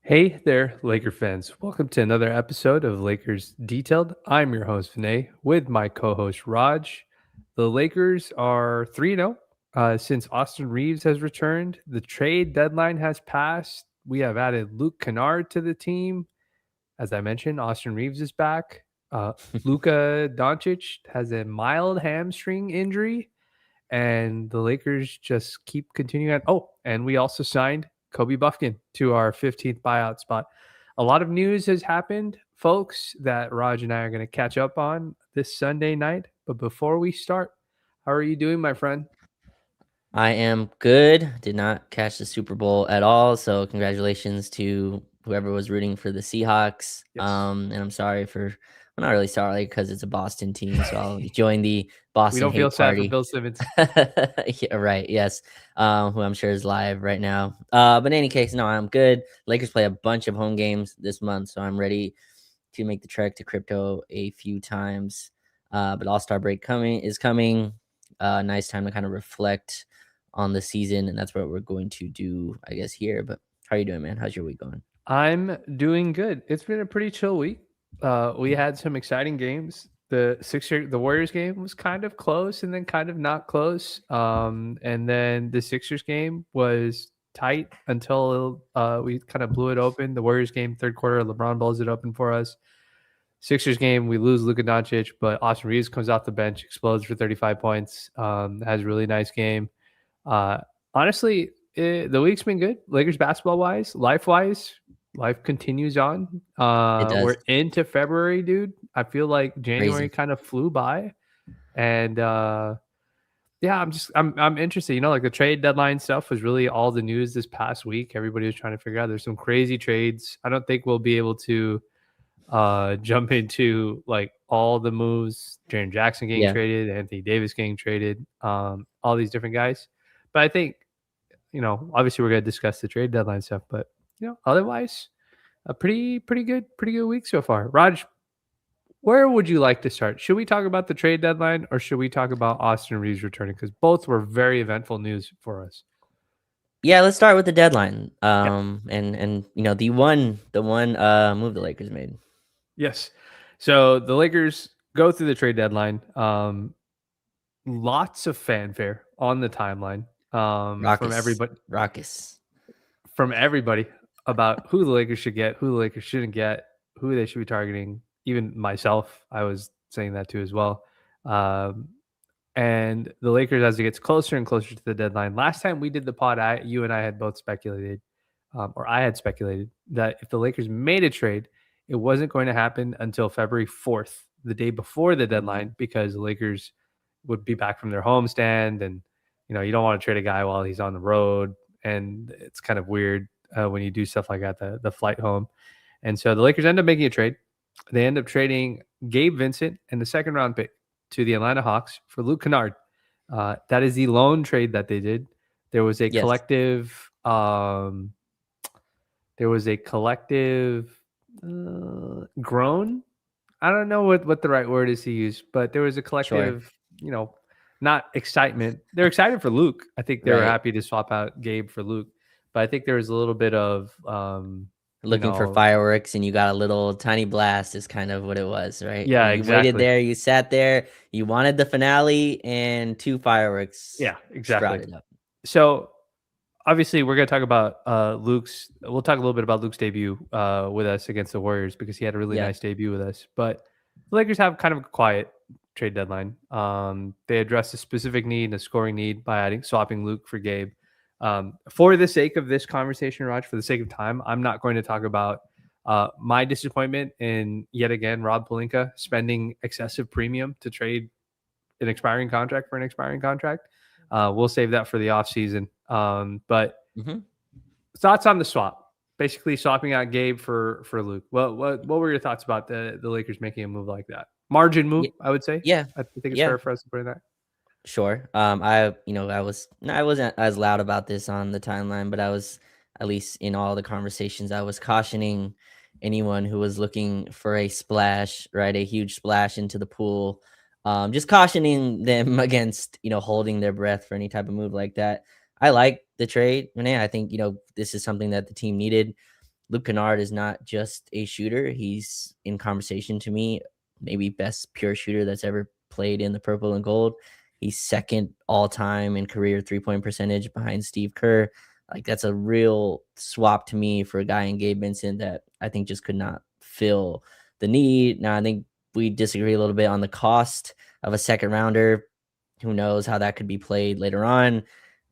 Hey there, Laker fans. Welcome to another episode of Lakers Detailed. I'm your host, Vinay, with my co host, Raj. The Lakers are 3-0 since Austin Reaves has returned. The trade deadline has passed. We have added Luke Kennard to the team. As I mentioned, Austin Reaves is back. Luka Doncic has a mild hamstring injury, and the Lakers just keep continuing on. Oh, and we also signed Kobe Buffkin to our 15th buyout spot. A lot of news has happened, folks, that Raj and I are going to catch up on this Sunday night. But before we start, how are you doing, my friend? I am good. Did not catch the Super Bowl at all, so congratulations to whoever was rooting for the Seahawks. Yes. And I'm sorry for, well, not really sorry because it's a Boston team, so I'll join the We Boston don't feel hate sad for party. Bill Simmons. Yeah, right. Yes. Who I'm sure is live right now. But in any case, no, I'm good. Lakers play a bunch of home games this month, so I'm ready to make the trek to crypto a few times. But All-Star break coming. Nice time to kind of reflect on the season, and that's what we're going to do, I guess, here. But how are you doing, man? How's your week going? I'm doing good. It's been a pretty chill week. We had some exciting games. The Warriors game was kind of close and then kind of not close. And then the Sixers game was tight until we kind of blew it open. The Warriors game, third quarter, LeBron blows it open for us. Sixers game, we lose Luka Doncic, but Austin Reeves comes off the bench, explodes for 35 points. Has a really nice game. Uh, Honestly, the week's been good. Lakers basketball wise, life continues on. It does. We're into February, dude. I feel like January Crazy. kind of flew by, and yeah, I'm interested. Like the trade deadline stuff was really all the news this past week. Everybody was trying to figure out. There's some crazy trades. I don't think we'll be able to jump into like all the moves. Jaren Jackson getting Yeah. traded, Anthony Davis getting traded, all these different guys. But I think obviously we're going to discuss the trade deadline stuff, but otherwise, a pretty good week so far. Raj, where would you like to start? Should we talk about the trade deadline or should we talk about Austin Reeves returning? Because both were very eventful news for us. Yeah, let's start with the deadline. Yeah. And the one move the Lakers made. Yes. So the Lakers go through the trade deadline. Lots of fanfare on the timeline from Raucous. everybody Raucous. about who the Lakers should get, who the Lakers shouldn't get, who they should be targeting. Even myself, I was saying that too as well. Um, and the Lakers, as it gets closer and closer to the deadline, last time we did the pod, you and I had both speculated, or I had speculated that if the Lakers made a trade, it wasn't going to happen until February 4th, the day before the deadline, because the Lakers would be back from their homestand, and you don't want to trade a guy while he's on the road, and it's kind of weird when you do stuff like that, the flight home. And so the Lakers end up making a trade. They end up trading Gabe Vincent and the second round pick to the Atlanta Hawks for Luke Kennard. That is the lone trade that they did. There was a Yes. collective. There was a collective groan. I don't know what the right word is to use, but there was a Sure. collective, not excitement. They're excited for Luke. I think they were Right. happy to swap out Gabe for Luke, but I think there was a little bit of, you Looking for know, fireworks and you got a little tiny blast is kind of what it was, right? yeah, You waited exactly. there, you sat there, you wanted the finale, and two fireworks Yeah, exactly. sprouted up. So obviously we're going to talk about we'll talk a little bit about Luke's debut with us against the Warriors because he had a really Yeah. nice debut with us. But the Lakers have kind of a quiet trade deadline. They addressed a specific need and a scoring need by swapping Luke for Gabe. For the sake of this conversation, Raj, for the sake of time, I'm not going to talk about my disappointment in yet again Rob Pelinka spending excessive premium to trade an expiring contract for an expiring contract. We'll save that for the offseason. But Mhm. thoughts on the swap? Basically, swapping out Gabe for Luke. What were your thoughts about the Lakers making a move like that? Margin move, Ye I would say. yeah. I think it's Yeah. fair for us to put in that. Sure. I wasn't as loud about this on the timeline, but I was, at least in all the conversations, I was cautioning anyone who was looking for a splash, right? A huge splash into the pool. Just cautioning them against, holding their breath for any type of move like that. I like the trade, Renee. I think, this is something that the team needed. Luke Kennard is not just a shooter. He's in conversation to me, maybe best pure shooter that's ever played in the purple and gold. He's second all time in career 3-point percentage behind Steve Kerr. Like, that's a real swap to me for a guy in Gabe Vincent that I think just could not fill the need. Now, I think we disagree a little bit on the cost of a second rounder. Who knows how that could be played later on?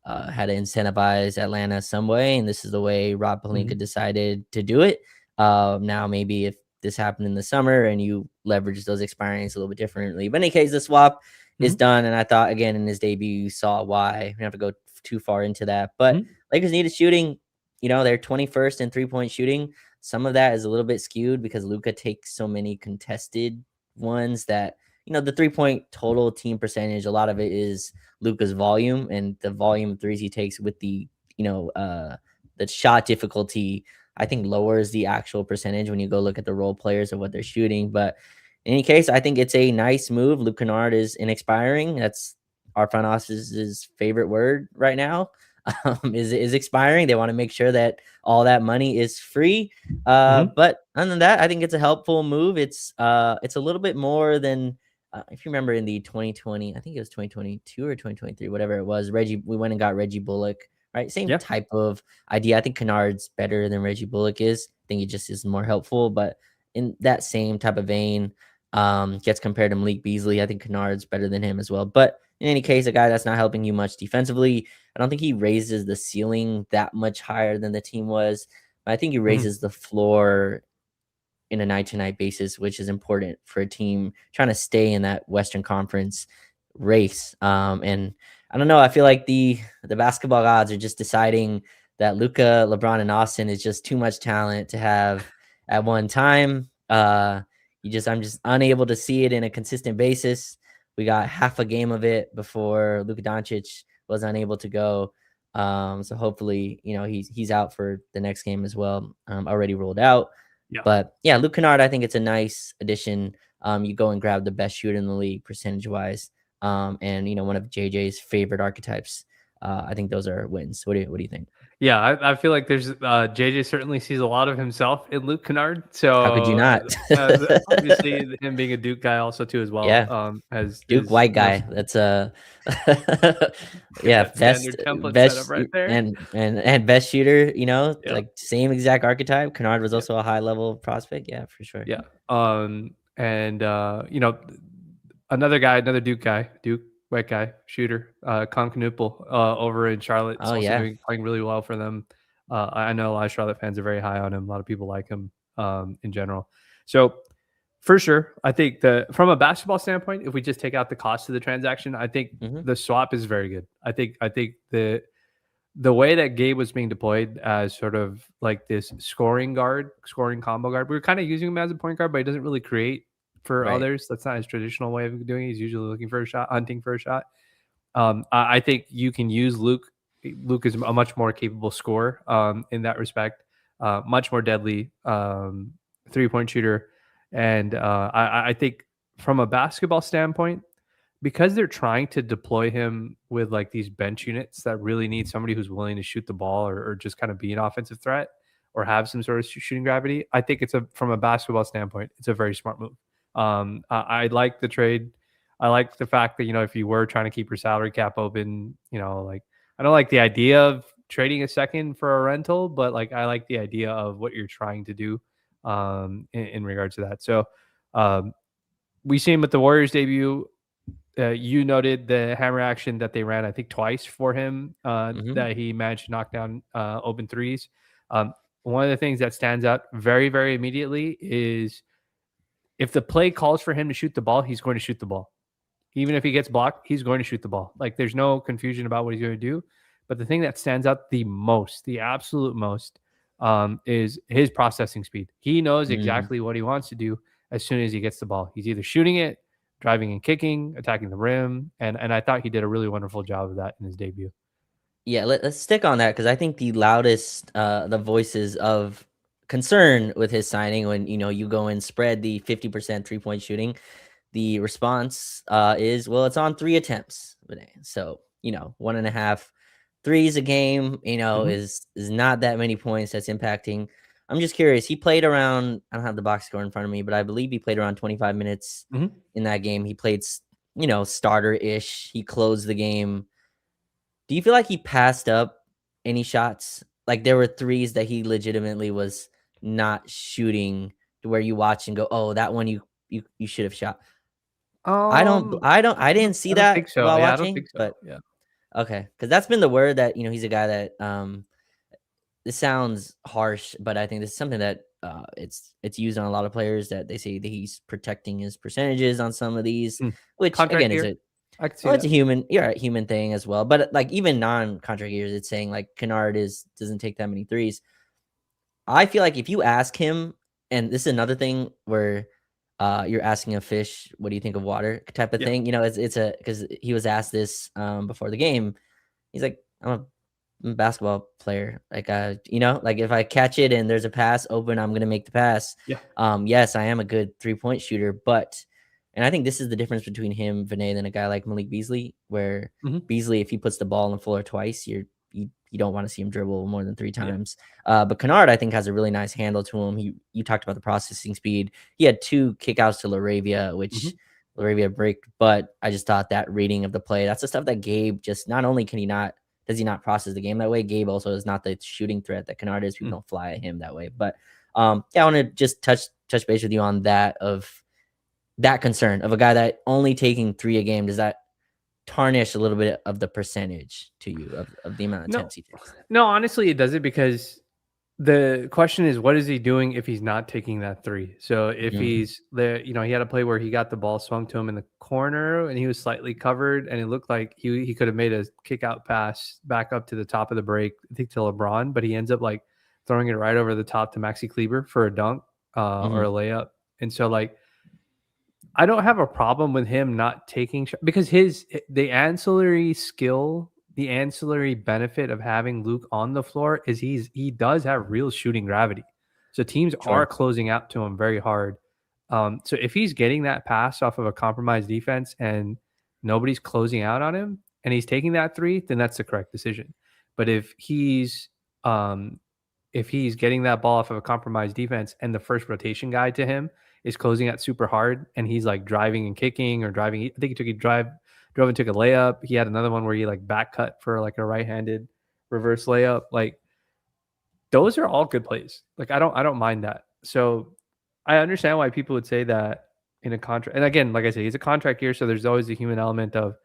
Had to incentivize Atlanta some way, and this is the way Rob Mhm. Pelinka decided to do it. Now, maybe if this happened in the summer and you leverage those experiences a little bit differently, but in any case, the swap is Mhm. done, and I thought again in his debut, you saw why. We don't have to go too far into that, but Mhm. Lakers needed shooting. They're 21st in 3-point shooting. Some of that is a little bit skewed because Luka takes so many contested ones that the 3-point total team percentage. A lot of it is Luka's volume and the volume of threes he takes with the shot difficulty. I think lowers the actual percentage when you go look at the role players of what they're shooting. But in any case, I think it's a nice move. Luke Kennard is inexpiring. That's our front office's favorite word right now. Is expiring. They want to make sure that all that money is free. Mhm. But other than that, I think it's a helpful move. It's a little bit more than if you remember in the 2020, I think it was 2022 or 2023, whatever it was. We went and got Reggie Bullock, right? Same Yeah. type of idea. I think Kennard's better than Reggie Bullock is. I think he just is more helpful, but in that same type of vein, gets compared to Malik Beasley. I think Kennard's better than him as well. But in any case, a guy that's not helping you much defensively. I don't think he raises the ceiling that much higher than the team was. I think he Mhm. raises the floor in a night to night basis, which is important for a team trying to stay in that Western Conference race. And I don't know. I feel like the basketball gods are just deciding that Luka, LeBron, and Austin is just too much talent to have at one time. I'm just unable to see it in a consistent basis. We got half a game of it before Luka Doncic was unable to go. So hopefully, he's out for the next game as well. Already ruled out. Yeah. But yeah, Luke Kennard, I think it's a nice addition. You go and grab the best shooter in the league percentage wise. And one of JJ's favorite archetypes. I think those are wins. What do you think? Yeah, I feel like there's JJ certainly sees a lot of himself in Luke Kennard. How could you So not? obviously him being a Duke guy also too as well Yeah, has Duke is white guy. That's get yeah, that standard template set up best right there. and best shooter. Yeah. Like same exact archetype. Kennard was Yeah. also a high level prospect. Yeah, for sure. Yeah. And another guy, another Duke white guy, shooter, Conkanoopel, over in Charlotte is Oh also yeah. playing really well for them. I know a lot of Charlotte fans are very high on him. A lot of people like him in general. So for sure, I think that from a basketball standpoint, if we just take out the cost of the transaction, I think Hmm. the swap is very good. I think the way that Gabe was being deployed as sort of like this scoring guard, scoring combo guard, we were kind of using him as a point guard, but he doesn't really create for Right. others. That's not his traditional way of doing it. He's usually looking for a shot, hunting for a shot. I think you can use Luke. Luke is a much more capable scorer in that respect, much more deadly 3-point shooter. And I think from a basketball standpoint, because they're trying to deploy him with like these bench units that really need somebody who's willing to shoot the ball or just kind of be an offensive threat or have some sort of shooting gravity. I think from a basketball standpoint, it's a very smart move. I like the trade. I like the fact that, if you were trying to keep your salary cap open, like I don't like the idea of trading a second for a rental, but like I like the idea of what you're trying to do in regards to that. So um, we see him with the Warriors debut. You noted the hammer action that they ran, I think, twice for him, Hmm. that he managed to knock down open threes. Um, one of the things that stands out very, very immediately is if the play calls for him to shoot the ball, he's going to shoot the ball. Even if he gets blocked, he's going to shoot the ball. Like there's no confusion about what he's going to do. But the thing that stands out the most, the absolute most, is his processing speed. He knows Mm. exactly what he wants to do as soon as he gets the ball. He's either shooting it, driving and kicking, attacking the rim, and I thought he did a really wonderful job of that in his debut. Yeah, let's stick on that because I think the loudest, the voices of concern with his signing when you go and spread the 50% 3-point shooting, the response is, well, it's on 3 attempts, Vinay. So 1.5 threes a game, Mhm. is not that many points that's impacting. I'm just curious. He played around. I don't have the box score in front of me, but I believe he played around 25 minutes Mhm. in that game. He played, starter ish. He closed the game. Do you feel like he passed up any shots? Like there were threes that he legitimately was not shooting to where you watch and go, "Oh, that one you should have shot." Um, I didn't see I don't that think so. while Yeah, I don't watching, think so. but Yeah. okay, because that's been the word that he's a guy that this sounds harsh, but I think this is something that it's used on a lot of players that they say that he's protecting his percentages on some of these, Mm. which Contract again is year. a I could see well, it's a that. human thing as well. But like even non-contract years, it's saying like Kennard doesn't take that many threes. I feel like if you ask him, and this is another thing where you're asking a fish, what do you think of water type of Yeah. thing. It's a because he was asked this before the game. He's like, I'm a basketball player. Like like if I catch it and there's a pass open, I'm gonna make the pass. Yeah. Yes, I am a good 3-point shooter, but and I think this is the difference between him, Vinay, than a guy like Malik Beasley, where Mhm. Beasley, if he puts the ball on the floor twice, you don't want to see him dribble more than three Yeah. times. But Kennard, I think, has a really nice handle to him. You talked about the processing speed. He had 2 kickouts to Laravia, which Mhm. Laravia break, but I just thought that reading of the play, that's the stuff that Gabe just not only can he not does he not process the game that way? Gabe also is not the shooting threat that Kennard is. People Mm. don't fly at him that way. But yeah, I want to just touch base with you on that of that concern of a guy that only taking 3 a game. Does that tarnish a little bit of the percentage to you of the amount of No, attempts he takes? no, honestly, it doesn't because the question is, what is he doing if he's not taking that three? So if Mm, he's there, he had a play where he got the ball swung to him in the corner and he was slightly covered, and it looked like he could have made a kick out pass back up to the top of the break, I think to LeBron, but he ends up like throwing it right over the top to Maxi Kleber for a dunk or a mhm, layup. And so like I don't have a problem with him not taking because the ancillary skill, the ancillary benefit of having Luke on the floor is he does have real shooting gravity. So teams are sure. closing out to him very hard. So if he's getting that pass off of a compromised defense and nobody's closing out on him and he's taking that three, then that's the correct decision. But um, if he's getting that ball off of a compromised defense and the first rotation guy to him is closing out super hard and he's like driving and kicking or driving. I think drove and took a layup. He had another one where he like back cut for like a right-handed reverse layup. Like those are all good plays. Like I don't mind that. So I understand why people would say that in a contract. And again, like I said, he's a contract year, so there's always a human element of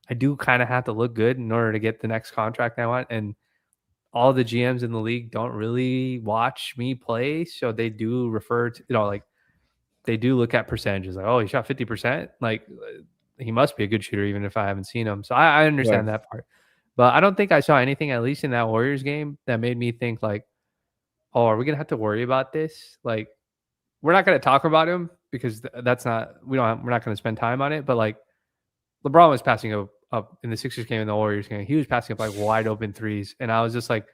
I do kind of have to look good in order to get the next contract I want. And all the GMs in the league don't really watch me play, so they do refer to like they do look at percentages. Like, oh, he shot 50%. Like, he must be a good shooter, even if I haven't seen him. So I Sure. understand that part, but I don't think I saw anything, at least in that Warriors game, that made me think like, oh, are we gonna have to worry about this? Like, we're not gonna talk about him because that's not we're not gonna spend time on it. But like, LeBron was passing up in the Sixers game and the Warriors game. He was passing up like wide open threes, and I was just like,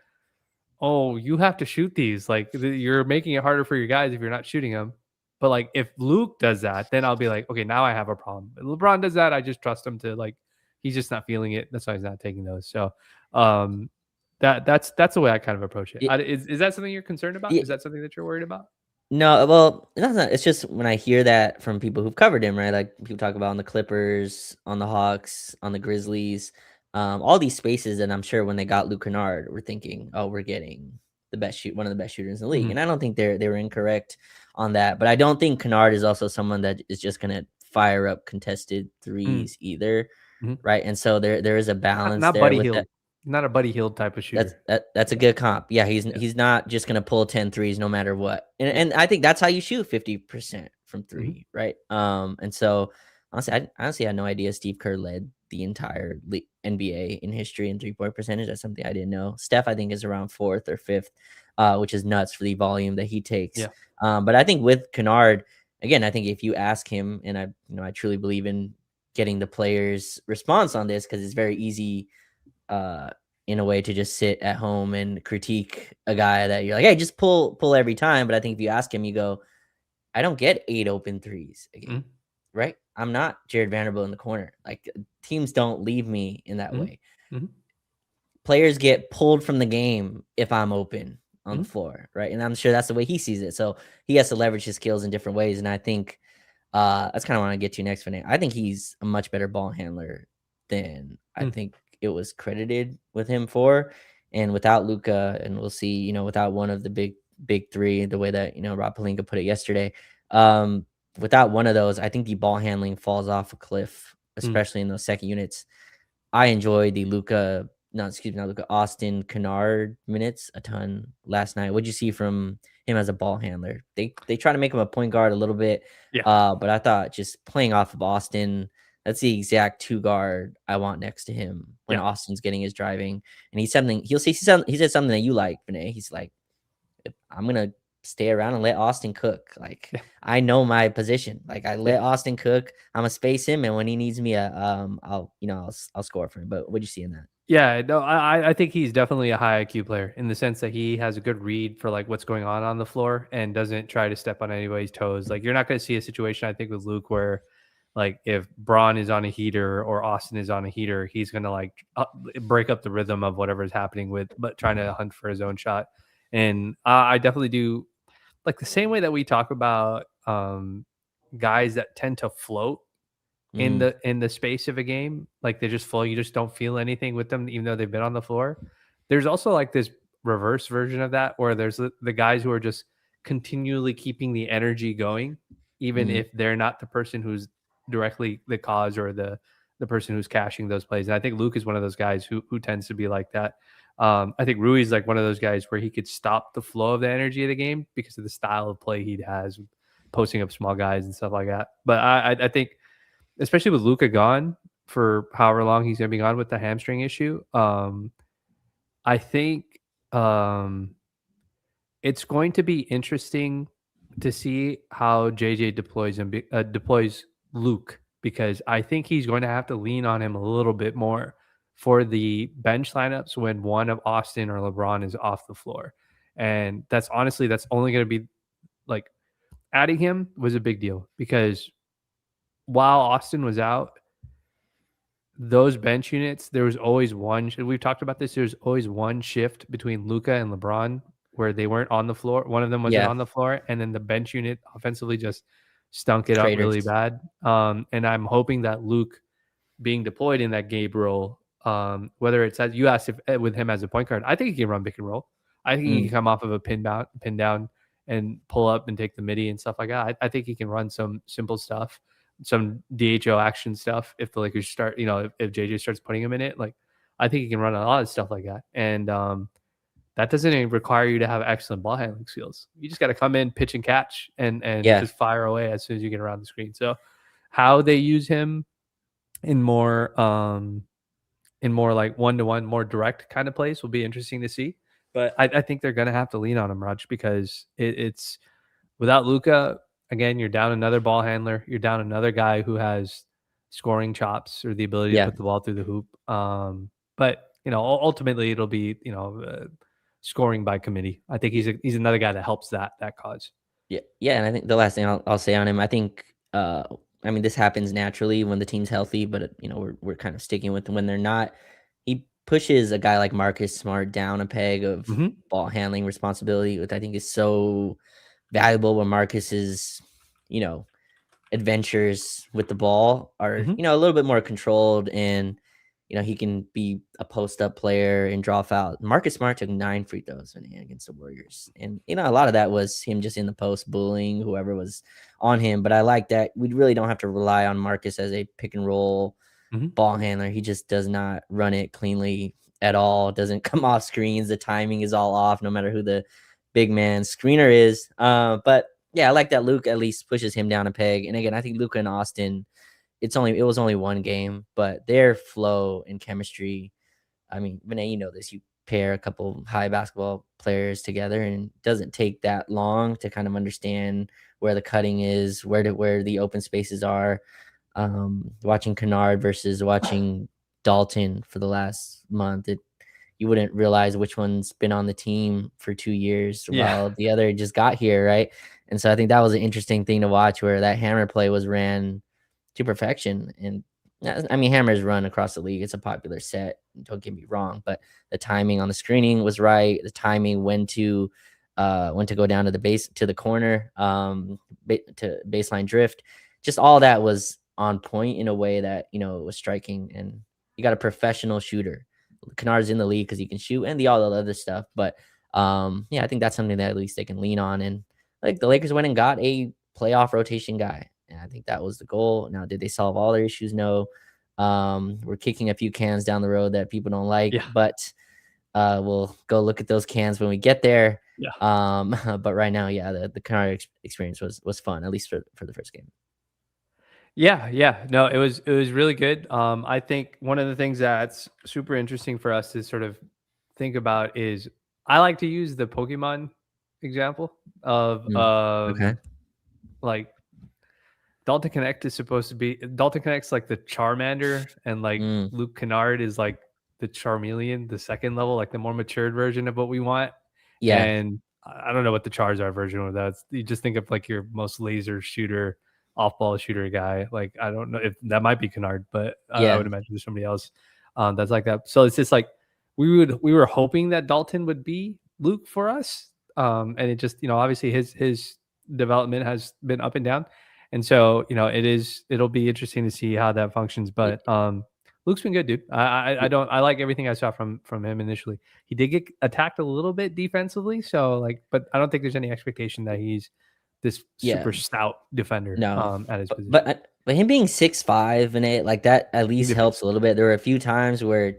oh, you have to shoot these. Like you're making it harder for your guys if you're not shooting them. But like if Luke does that, then I'll be like, okay, now I have a problem. If LeBron does that, I just trust him to like he's just not feeling it. That's why he's not taking those. So um that's the way I kind of approach it. Yeah, Is that something you're concerned about? yeah, Is that something that you're worried about? no, well, that's not. It's just when I hear that from people who've covered him, right? Like people talk about on the Clippers, on the Hawks, on the Grizzlies, all these spaces. And I'm sure when they got Luke Kennard, we're thinking, oh, we're getting one of the best shooters in the league. Mhm. And I don't think they were incorrect on that. But I don't think Kennard is also someone that is just gonna fire up contested Mm, threes either, mhm. right? And so there is a balance Not there Buddy with that. Hield. Not a Buddy Hield type of That's shooter. that's a Yeah. good comp. Yeah, Yeah. he's not just gonna pull 10 threes no matter what. And Yeah. and I think that's how you shoot 50% from Mhm. three, right? And so honestly, I honestly had no idea Steve Kerr led the entire NBA in history in 3-point percentage. That's something I didn't know. Steph, I think, is around fourth or fifth, which is nuts for the volume that he takes. Yeah. But I think with Kennard, again, I think if you ask him, and I truly believe in getting the players' response on this because it's very easy uh in a way to just sit at home and critique a guy that you're like, hey, just pull every time. But I think if you ask him, you go, I don't get 8 open threes a game, Mhm. right? I'm not Jared Vanderbilt in the corner. Like teams don't leave me in that Mhm. way. Mhm. Players get pulled from the game if I'm open on the Mhm. floor, right? And I'm sure that's the way he sees it. So he has to leverage his skills in different ways. And I think that's kind of what I get to next, Vinay. I think he's a much better ball handler than I Mm. think it was credited with him for. And without Luca, and we'll see, without one of the big three, the way that Rob Pelinka put it yesterday, um, without one of those, I think the ball handling falls off a cliff, Mm. especially in those second units. I enjoyed the not Luca, Austin Kennard minutes a ton last night. What'd you see from him as a ball handler? They try to make him a point guard a little bit, Yeah. but I thought just playing off of Austin, that's the exact two guard I want next to him when Yeah. Austin's getting his driving. And he said something that you like, Vinay. He's like, I'm gonna stay around and let Austin cook. Like Yeah. I know my position. Like I Yeah. let Austin cook. I'm gonna space him, and when he needs me, I'll score for him. But what'd you see in that? Yeah, no, I think he's definitely a high IQ player in the sense that he has a good read for like what's going on the floor and doesn't try to step on anybody's toes. Like you're not going to see a situation I think with Luke where like if Braun is on a heater or Austin is on a heater, he's going to like break up the rhythm of whatever is happening with but trying to hunt for his own shot. And I definitely do like the same way that we talk about guys that tend to float Mm, in the space of a game, like they just flow, you just don't feel anything with them even though they've been on the floor. There's also like this reverse version of that where there's the guys who are just continually keeping the energy going, even mm, if they're not the person who's directly the cause or the person who's cashing those plays. And I think Luke is one of those guys who tends to be like that. I think Rui's like one of those guys where he could stop the flow of the energy of the game because of the style of play he has, posting up small guys and stuff like that. But I think especially with Luca gone for however long he's going to be gone with the hamstring issue. I think um, it's going to be interesting to see how JJ deploys Luke because I think he's going to have to lean on him a little bit more for the bench lineups when one of Austin or LeBron is off the floor. And that's only going to be like adding him was a big deal because while Austin was out, those bench units, there was always one. We've talked about this. There's always one shift between Luca and LeBron where they weren't on the floor. One of them wasn't yeah, on the floor, and then the bench unit offensively just stunk it up really traders. bad. And I'm hoping that Luke being deployed in that Gabe role, whether it's as you asked if with him as a point guard, I think he can run pick and roll. I think he Mm, can come off of a pin down, and pull up and take the midi and stuff like that. I think he can run some simple stuff, some DHO action stuff. If the Lakers start, if JJ starts putting him in it, like I think he can run a lot of stuff like that. And that doesn't even require you to have excellent ball handling skills. You just got to come in, pitch and catch, and yeah, just fire away as soon as you get around the screen. So how they use him in more like one-to-one, more direct kind of plays will be interesting to see. But I think they're gonna have to lean on him, Raj, because it's without Luca, again, you're down another ball handler, you're down another guy who has scoring chops or the ability to yeah. put the ball through the hoop. But ultimately it'll be scoring by committee. I think he's another guy that helps that cause. Yeah, yeah, and I think the last thing I'll say on him, I think, I mean, this happens naturally when the team's healthy, but we're kind of sticking with when they're not. He pushes a guy like Marcus Smart down a peg of Hmm. ball handling responsibility, which I think is so valuable when Marcus is, you know, adventures with the ball are, Hmm. a little bit more controlled and, he can be a post up player and draw foul. Marcus Smart took 9 free throws against the Warriors. And, a lot of that was him just in the post bullying whoever was on him. But I like that we really don't have to rely on Marcus as a pick and roll Hmm. ball handler. He just does not run it cleanly at all, doesn't come off screens. The timing is all off, no matter who the big man screener is. But yeah, I like that Luke at least pushes him down a peg. And again, I think Luca and Austin, it was only one game, but their flow and chemistry. I mean, Vinay, you know this. You pair a couple high basketball players together, and it doesn't take that long to kind of understand where the cutting is, where the open spaces are. Watching Kennard versus watching Dalton for the last month, you wouldn't realize which one's been on the team for 2 years Yeah. while the other just got here, right? And so I think that was an interesting thing to watch where that hammer play was ran to perfection. And I mean, hammers run across the league. It's a popular set. Don't get me wrong, but the timing on the screening was right. The timing when to go down to the base to the corner, to baseline drift, just all that was on point in a way that was striking. And you got a professional shooter. Kennard's in the league because he can shoot and all the other stuff. But yeah, I think that's something that at least they can lean on. And like the Lakers went and got a playoff rotation guy. And I think that was the goal. Now, did they solve all their issues? No. We're kicking a few cans down the road that people don't like, Yeah. but we'll go look at those cans when we get there. Yeah. But right now, yeah, the Kennard experience was fun, at least for the first game. Yeah. No, it was really good. I think one of the things that's super interesting for us to sort of think about is I like to use the Pokemon example of Okay. like Dalton Connect is supposed to be Dalton Connect's like the Charmander, and like Mm, Luke Kennard is like the Charmeleon, the second level, like the more matured version of what we want. yeah. And I don't know what the Charizard version of that. You just think of like your most laser shooter, off ball shooter guy. Like I don't know if that might be Kennard, but I Yeah. would imagine there's somebody else that's like that. So it's just like we were hoping that Dalton would be Luke for us, and it just obviously his development has been up and down. And so, it'll be interesting to see how that functions. Y- But Luke's been good, dude. y- I like everything I saw from him initially. He did get attacked a little bit defensively, so like, but I don't think there's any expectation that he's this Yeah. super stout defender No. at his But position. but him being 6'5" and it like that at Big least helps difference. a little bit. There were a few times where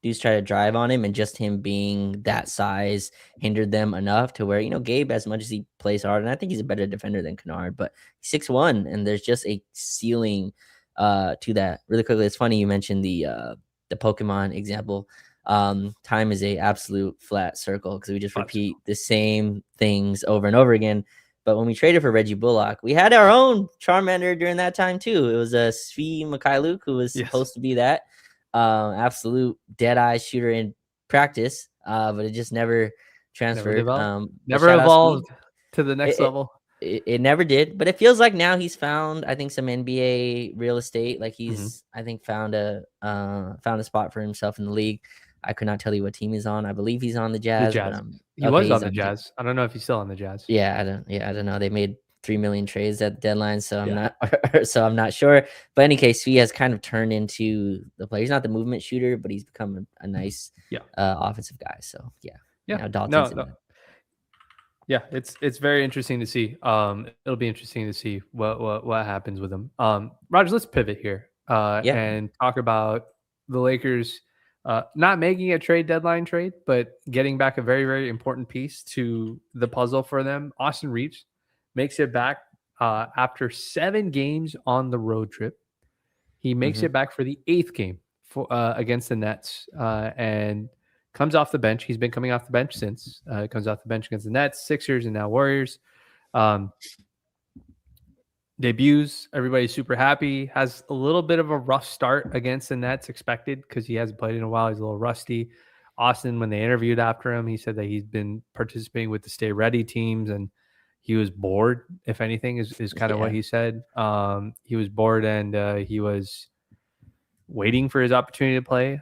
dudes try to drive on him, and just him being that size hindered them enough to where Gabe, as much as he plays hard, and I think he's a better defender than Kennard, but he's 6'1", and there's just a ceiling to that. Really quickly, it's funny you mentioned the Pokemon example. Time is a absolute flat circle because we just repeat the same things over and over again. But when we traded for Reggie Bullock, we had our own Charmander during that time too. It was a Svi Mikhailuk who was Yes. supposed to be that absolute dead eye shooter in practice, but it just never Never transferred. developed. But Never shout out Svi. evolved to the next It, it level. it never did, but it feels like now he's found, I think, some NBA real estate. Like Mhm. he's, I think, found a spot for himself in the league. I could not tell you what team he's on. I believe he's on the The Jazz, but Jazz. I'm He okay. was He's on the on the Jazz. Jazz. I don't know if he's still on the Jazz. Yeah, I don't know. They made 3 million trades at the deadline, so I'm Yeah. not so I'm not sure. But in any case, he has kind of turned into the player. He's not the movement shooter, but he's become a nice Yeah. offensive guy. So yeah. Yeah. Now No, Dalton's in no. the Yeah, it's very interesting to see. It'll be interesting to see what happens with him. Rogers, let's pivot here yeah. and talk about the Lakers not making a trade deadline trade, but getting back a very very important piece to the puzzle for them. Austin Reaves makes it back after 7 games on the road trip. He makes hmm it back for the 8th game for against the Nets and comes off the bench. He's been coming off the bench since. Comes off the bench against the Nets, Sixers, and now Warriors. Um, debuts. Everybody's super happy. Has a little bit of a rough start against the Nets, expected because he hasn't played in a while. He's a little rusty. Austin, when they interviewed after him, he said that he's been participating with the Stay Ready teams and he was bored. If anything, is kind of what Yeah. he said. He was bored and he was waiting for his opportunity to play.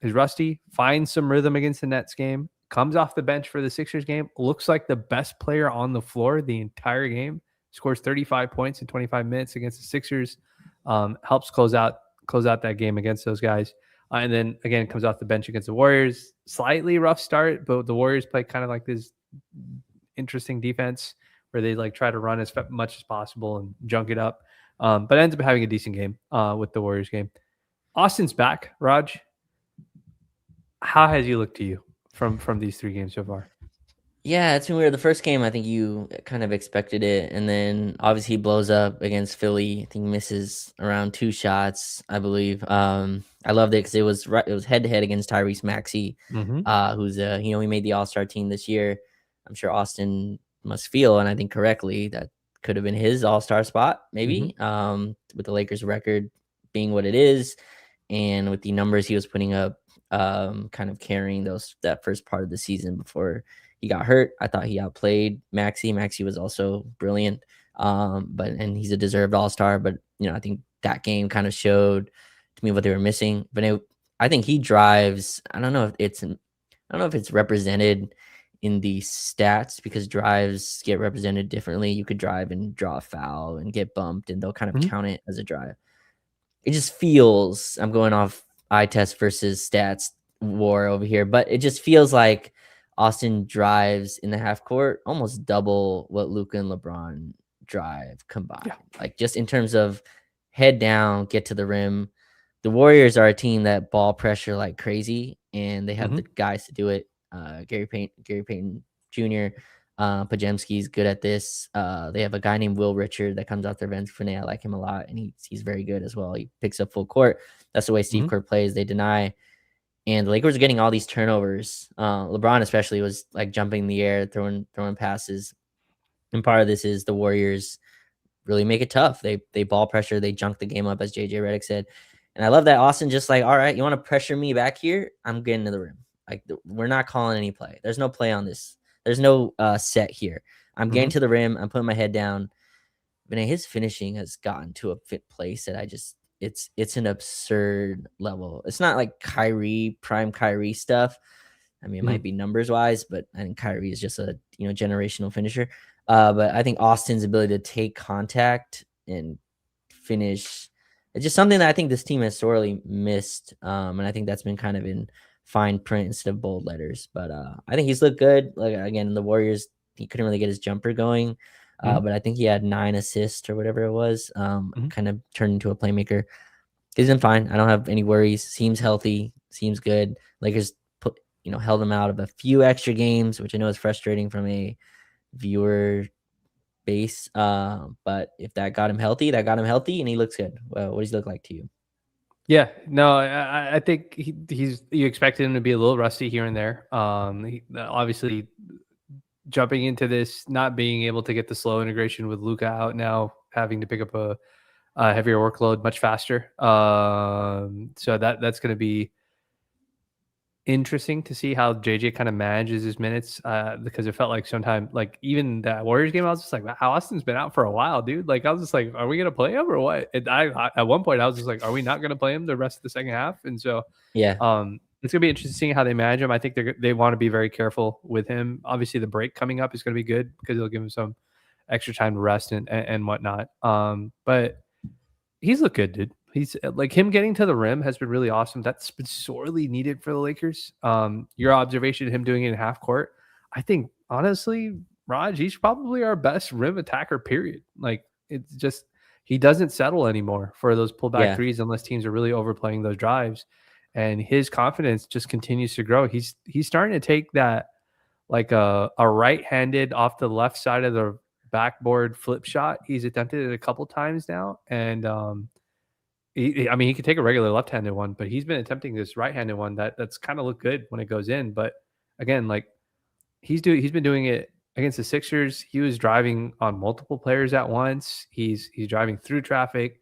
Is rusty, finds some rhythm against the Nets game, comes off the bench for the Sixers game, looks like the best player on the floor the entire game, scores 35 points in 25 minutes against the Sixers, helps close out that game against those guys. And then again, comes off the bench against the Warriors. Slightly rough start, but the Warriors play kind of like this interesting defense where they like try to run as much as possible and junk it up. But ends up having a decent game with the Warriors game. Austin's back, Raj. How has he looked to you from these 3 games so far? Yeah, it's been weird. The first game, I think you kind of expected it, and then obviously he blows up against Philly. I think he misses around 2 shots, I believe. I loved it because it was head to head against Tyrese Maxey, Mm-hmm. who's he made the All-Star team this year. I'm sure Austin must feel, and I think correctly, that could have been his All-Star spot, maybe. With the Lakers record being what it is, and with the numbers he was putting up, kind of carrying that first part of the season before he got hurt. I thought he outplayed Maxey. Maxey was also brilliant. And he's a deserved all-star, but I think that game kind of showed to me what they were missing. But I think he drives. I don't know if it's represented in the stats because drives get represented differently. You could drive and draw a foul and get bumped, and they'll kind of Mhm. count it as a drive. It just feels, I'm going off eye test versus stats war over here, but it just feels like Austin drives in the half court almost double what Luka and LeBron drive combined. Yeah. Like just in terms of head down, get to the rim. The Warriors are a team that ball pressure like crazy, and they have Mhm. the guys to do it. Gary Payton Jr. Pajemski's good at this. They have a guy named Will Richard that comes out their bench. Vinay, I like him a lot, and he's very good as well. He picks up full court. That's the way Steve Mhm. Kerr plays. They deny, and the Lakers are getting all these turnovers. LeBron especially was like jumping in the air, throwing passes. And part of this is the Warriors really make it tough. They ball pressure, they junk the game up, as JJ Redick said. And I love that Austin just like, all right, you want to pressure me back here? I'm getting to the rim. Like we're not calling any play. There's no play on this. There's no set here. I'm getting Mhm. to the rim. I'm putting my head down. But his finishing has gotten to a fit place that it's an absurd level. It's not like prime Kyrie stuff. I mean, it might Mhm. be numbers wise, but I think Kyrie is just a generational finisher. But I think Austin's ability to take contact and finish, it's just something that I think this team has sorely missed. And I think that's been kind of in fine print instead of bold letters. But I think he's looked good. Like again, the Warriors, he couldn't really get his jumper going. Mhm. But I think he had 9 assists or whatever it was. Mhm. Kind of turned into a playmaker. He's been fine. I don't have any worries. Seems healthy. Seems good. Lakers held him out of a few extra games, which I know is frustrating from a viewer base. But if that got him healthy, and he looks good. Well, what does he look like to you? Yeah, no, I think he's you expected him to be a little rusty here and there. Obviously jumping into this, not being able to get the slow integration with Luca out now, having to pick up a heavier workload much faster. So that's going to be interesting to see how JJ kind of manages his minutes, because it felt like sometimes, like even that Warriors game, I was just like, wow, Austin's been out for a while, dude. Like I was just like, are we gonna play him or what? And I at one point I was just like, are we not gonna play him the rest of the second half? And so Yeah, it's gonna be interesting seeing how they manage him. I think they want to be very careful with him. Obviously, the break coming up is going to be good because it'll give him some extra time to rest and whatnot. But he's looked good, dude. He's like him getting to the rim has been really awesome. That's been sorely needed for the Lakers. Your observation of him doing it in half court, I think honestly, Raj, he's probably our best rim attacker. Period. Like it's just he doesn't settle anymore for those pullback yeah, threes unless teams are really overplaying those drives, and his confidence just continues to grow. He's starting to take that like a right-handed off the left side of the backboard flip shot. He's attempted it a couple times now, and I mean, he could take a regular left-handed one, but he's been attempting this right-handed one that's kind of looked good when it goes in. But again, like he's been doing it against the Sixers. He was driving on multiple players at once. He's driving through traffic.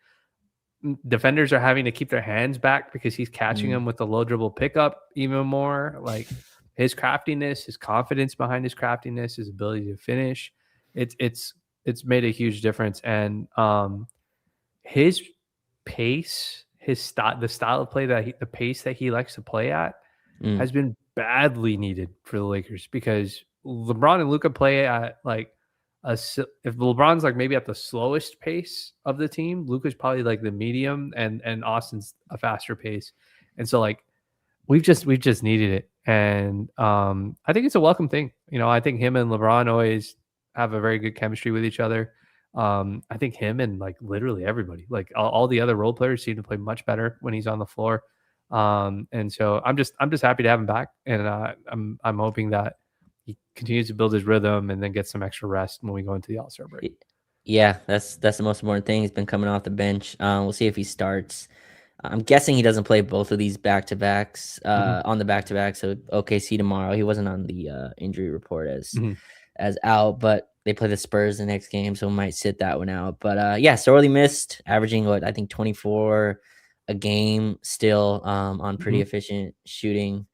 Defenders are having to keep their hands back because he's catching mm, them with the low dribble pickup even more. Like his craftiness, his confidence behind his craftiness, his ability to finish, it's made a huge difference. And his pace, his style, the style of play the pace that he likes to play at mm, has been badly needed for the Lakers because LeBron and Luca play at like if LeBron's like maybe at the slowest pace of the team, Luca's probably like the medium, and Austin's a faster pace. And so like we've just needed it. And I think it's a welcome thing. I think him and LeBron always have a very good chemistry with each other. I think him and like literally everybody, like all the other role players seem to play much better when he's on the floor. And so I'm just happy to have him back, and I'm hoping that he continues to build his rhythm and then get some extra rest when we go into the All Star break. y- yeah. That's the most important thing. He's been coming off the bench. We'll see if he starts. I'm guessing he doesn't play both of these back to backs. Hmm. On the back to back. So OKC tomorrow. He wasn't on the injury report Hmm. as out, but they play the Spurs the next game, so might sit that one out. But yeah, sorely missed, averaging what I think 24 a game still, on pretty Hmm. efficient shooting.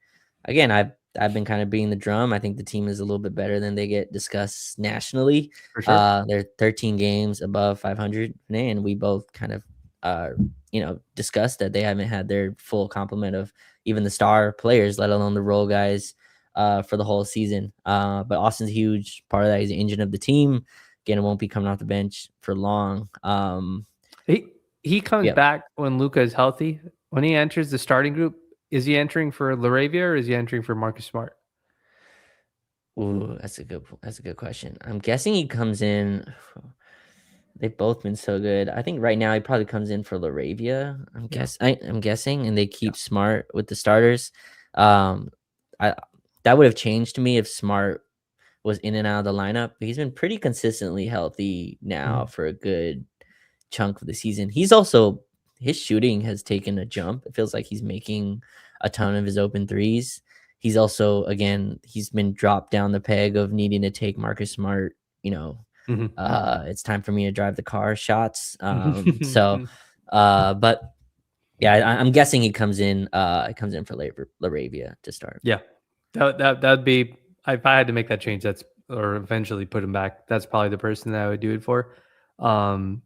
Again, I've been kind of beating the drum. I think the team is a little bit better than they get discussed nationally. For sure. They're 13 games above 500, and we both kind of discussed that they haven't had their full complement of even the star players, let alone the role guys, for the whole season. But Austin's a huge part of that. He's the engine of the team. Again, it won't be coming off the bench for long. He comes Yeah. back when Luka is healthy. When he enters the starting group, is he entering for Laravia or is he entering for Marcus Smart? Ooh, that's a good question. I'm guessing he comes in. They've both been so good. I think right now he probably comes in for Laravia. Yeah. I'm guessing, and they Yeah. keep Smart with the starters. Um, I that would have changed to me if Smart was in and out of the lineup, but he's been pretty consistently healthy now Mhm. for a good chunk of the season. He's also his shooting has taken a jump. It feels like he's making a ton of his open threes. He's also again he's been dropped down the peg of needing to take Marcus Smart. Mhm. It's time for me to drive the car shots. Mhm. But yeah, I'm guessing he comes in. It comes in for Laravia to start. Yeah. That'd be if I had to make that change, that's or eventually put him back, that's probably the person that I would do it for. Um,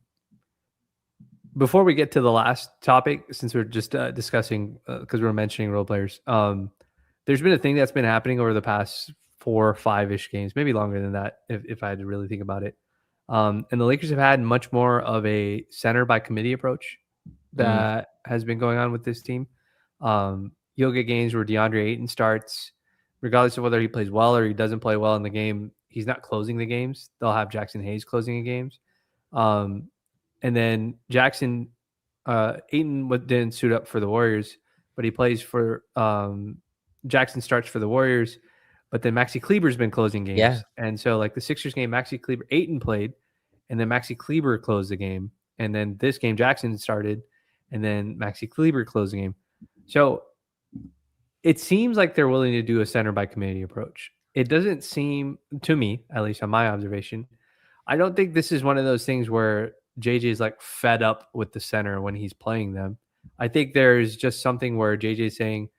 Before we get to the last topic, since we're just discussing because we're mentioning role players, there's been a thing that's been happening over the past 4 or 5 ish games, maybe longer than that, if I had to really think about it. And the Lakers have had much more of a center by committee approach Mm, that has been going on with this team. You'll get games where DeAndre Ayton starts, regardless of whether he plays well or he doesn't play well in the game. He's not closing the games. They'll have Jackson Hayes closing the games. Um, and then Jackson Ayton didn't suit up for the Warriors, but he plays for Jackson starts for the Warriors, but then Maxi Kleber's been closing yeah, games, and so like the Sixers game, Maxi Kleber Ayton played, and then Maxi Kleber closed the game, and then this game Jackson started, and then Maxi Kleber closed the game. So it seems like they're willing to do a center by committee approach. It doesn't seem to me, at least on my observation, I don't think this is one of those things where JJ is like fed up with the center when he's playing them. I think there's just something where JJ is saying,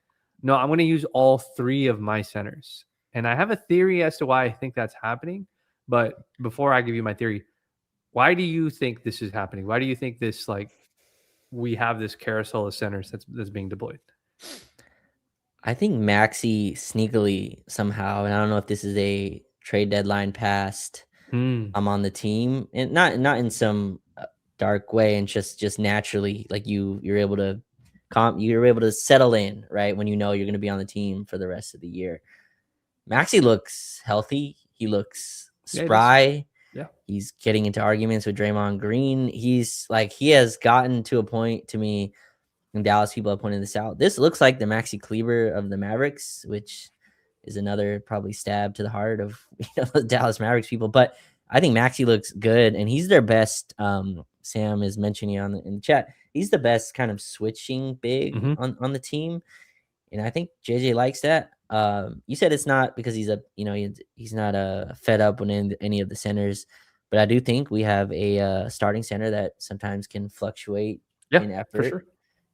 no, I'm going to use all three of my centers. And I have a theory as to why I think that's happening. But before I give you my theory, why do you think this is happening? Why do you think this, like, we have this carousel of centers that's being deployed? I think Maxi sneakily somehow, and I don't know if this is a trade deadline past. Hmm. I'm on the team, and not in some dark way, and just naturally, like you're able to you're able to settle in right when you know you're going to be on the team for the rest of the year. Maxi looks healthy. He looks Yeah, it is. spry. Yeah. He's getting into arguments with Draymond Green. He's like he has gotten to a point to me in Dallas. People have pointed this out. This looks like the Maxi Kleber of the Mavericks, which is another probably stab to the heart of the Dallas Mavericks people. But I think Maxi looks good, and he's their best. Sam is mentioning in the chat. He's the best kind of switching big Hmm. on the team, and I think JJ likes that. You said it's not because he's he's not fed up when in any of the centers, but I do think we have a starting center that sometimes can fluctuate Yeah, in for effort. sure.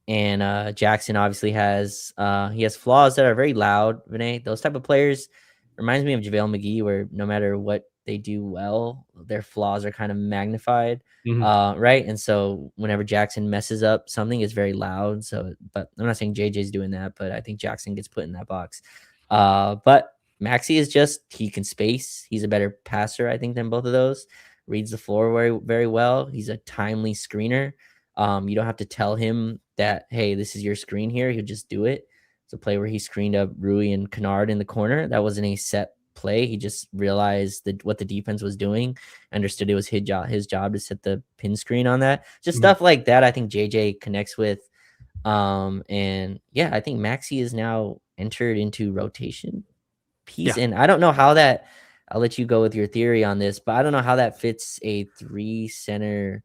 And Jackson obviously has he has flaws that are very loud. Vinay, those type of players reminds me of JaVale McGee, where no matter what they do well, their flaws are kind of magnified. Hmm. Right. And so whenever Jackson messes up something, it's very loud. So, but I'm not saying JJ's doing that, but I think Jackson gets put in that box. But Maxi is just he can space. He's a better passer, I think, than both of those. Reads the floor very, very well. He's a timely screener. You don't have to tell him that, hey, this is your screen here. He'll just do it. It's a play where he screened up Rui and Kennard in the corner. That wasn't a set play. He just realized that what the defense was doing, understood it was his job to set the pin screen on that. Just Hmm. stuff like that. I think JJ connects with. And yeah, I think Maxi is now entered into rotation piece. Yeah. And I don't know how that I'll let you go with your theory on this, but I don't know how that fits a three center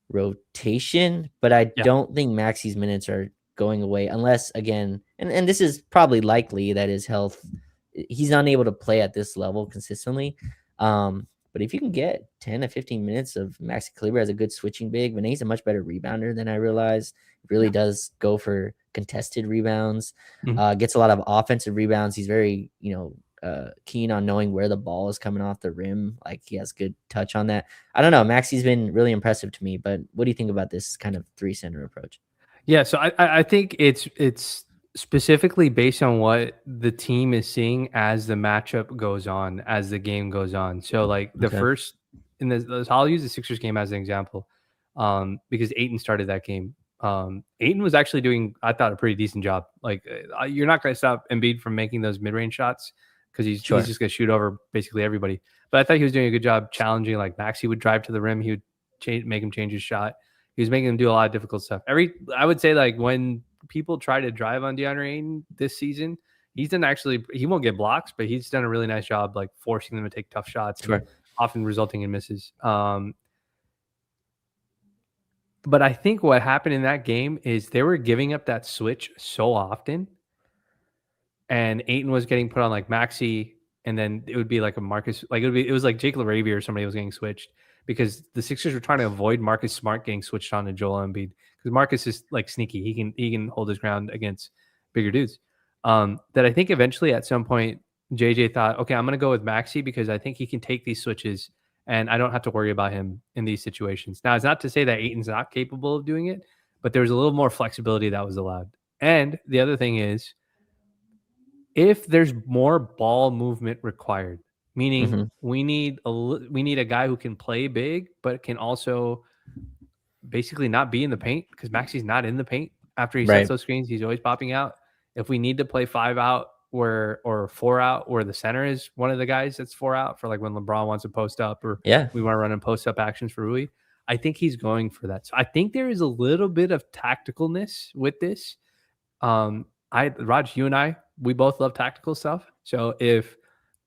rotation, but I Yeah. don't think Maxi's minutes are going away unless again, and this is probably likely that his health he's unable to play at this level consistently. But if you can get 10 to 15 minutes of Maxi Kleber as a good switching big, Vinay's a much better rebounder than I realized. Really Yeah. does go for contested rebounds, Mhm. gets a lot of offensive rebounds. He's very, keen on knowing where the ball is coming off the rim. Like he has good touch on that. I don't know. Maxi's been really impressive to me, but what do you think about this kind of 3 center approach? Yeah, so I think it's specifically based on what the team is seeing as the matchup goes on, as the game goes on. So like the Okay. first in the I'll use the Sixers game as an example, because Aiton started that game. Aiton was actually doing, I thought, a pretty decent job. Like you're not going to stop Embiid from making those mid range shots because he's Sure. just going to shoot over basically everybody. But I thought he was doing a good job challenging. Like Maxey would drive to the rim, he would make him change his shot. He was making him do a lot of difficult stuff. I would say like when people try to drive on DeAndre Ayton this season, he won't get blocks, but he's done a really nice job like forcing them to take tough shots and Sure. often resulting in misses. But I think what happened in that game is they were giving up that switch so often, and Aiton was getting put on like Maxi, and then it would be like a Marcus, like it was like Jake LaRavia or somebody was getting switched because the Sixers were trying to avoid Marcus Smart getting switched on to Joel Embiid because Marcus is like sneaky. He can hold his ground against bigger dudes. That I think eventually at some point JJ thought, okay, I'm going to go with Maxi because I think he can take these switches and I don't have to worry about him in these situations. Now, it's not to say that Aiton's not capable of doing it, but there was a little more flexibility that was allowed. And the other thing is, if there's more ball movement required, meaning Mm-hmm. we need a guy who can play big but can also basically not be in the paint because Maxi's not in the paint after he sets Right. those screens. He's always popping out. If we need to play 5 out or 4 out where the center is one of the guys that's 4 out for like when LeBron wants to post up or Yeah. we want to run in post up actions for Rui, I think he's going for that. So I think there is a little bit of tacticalness with this. Raj, you and I, we both love tactical stuff. So if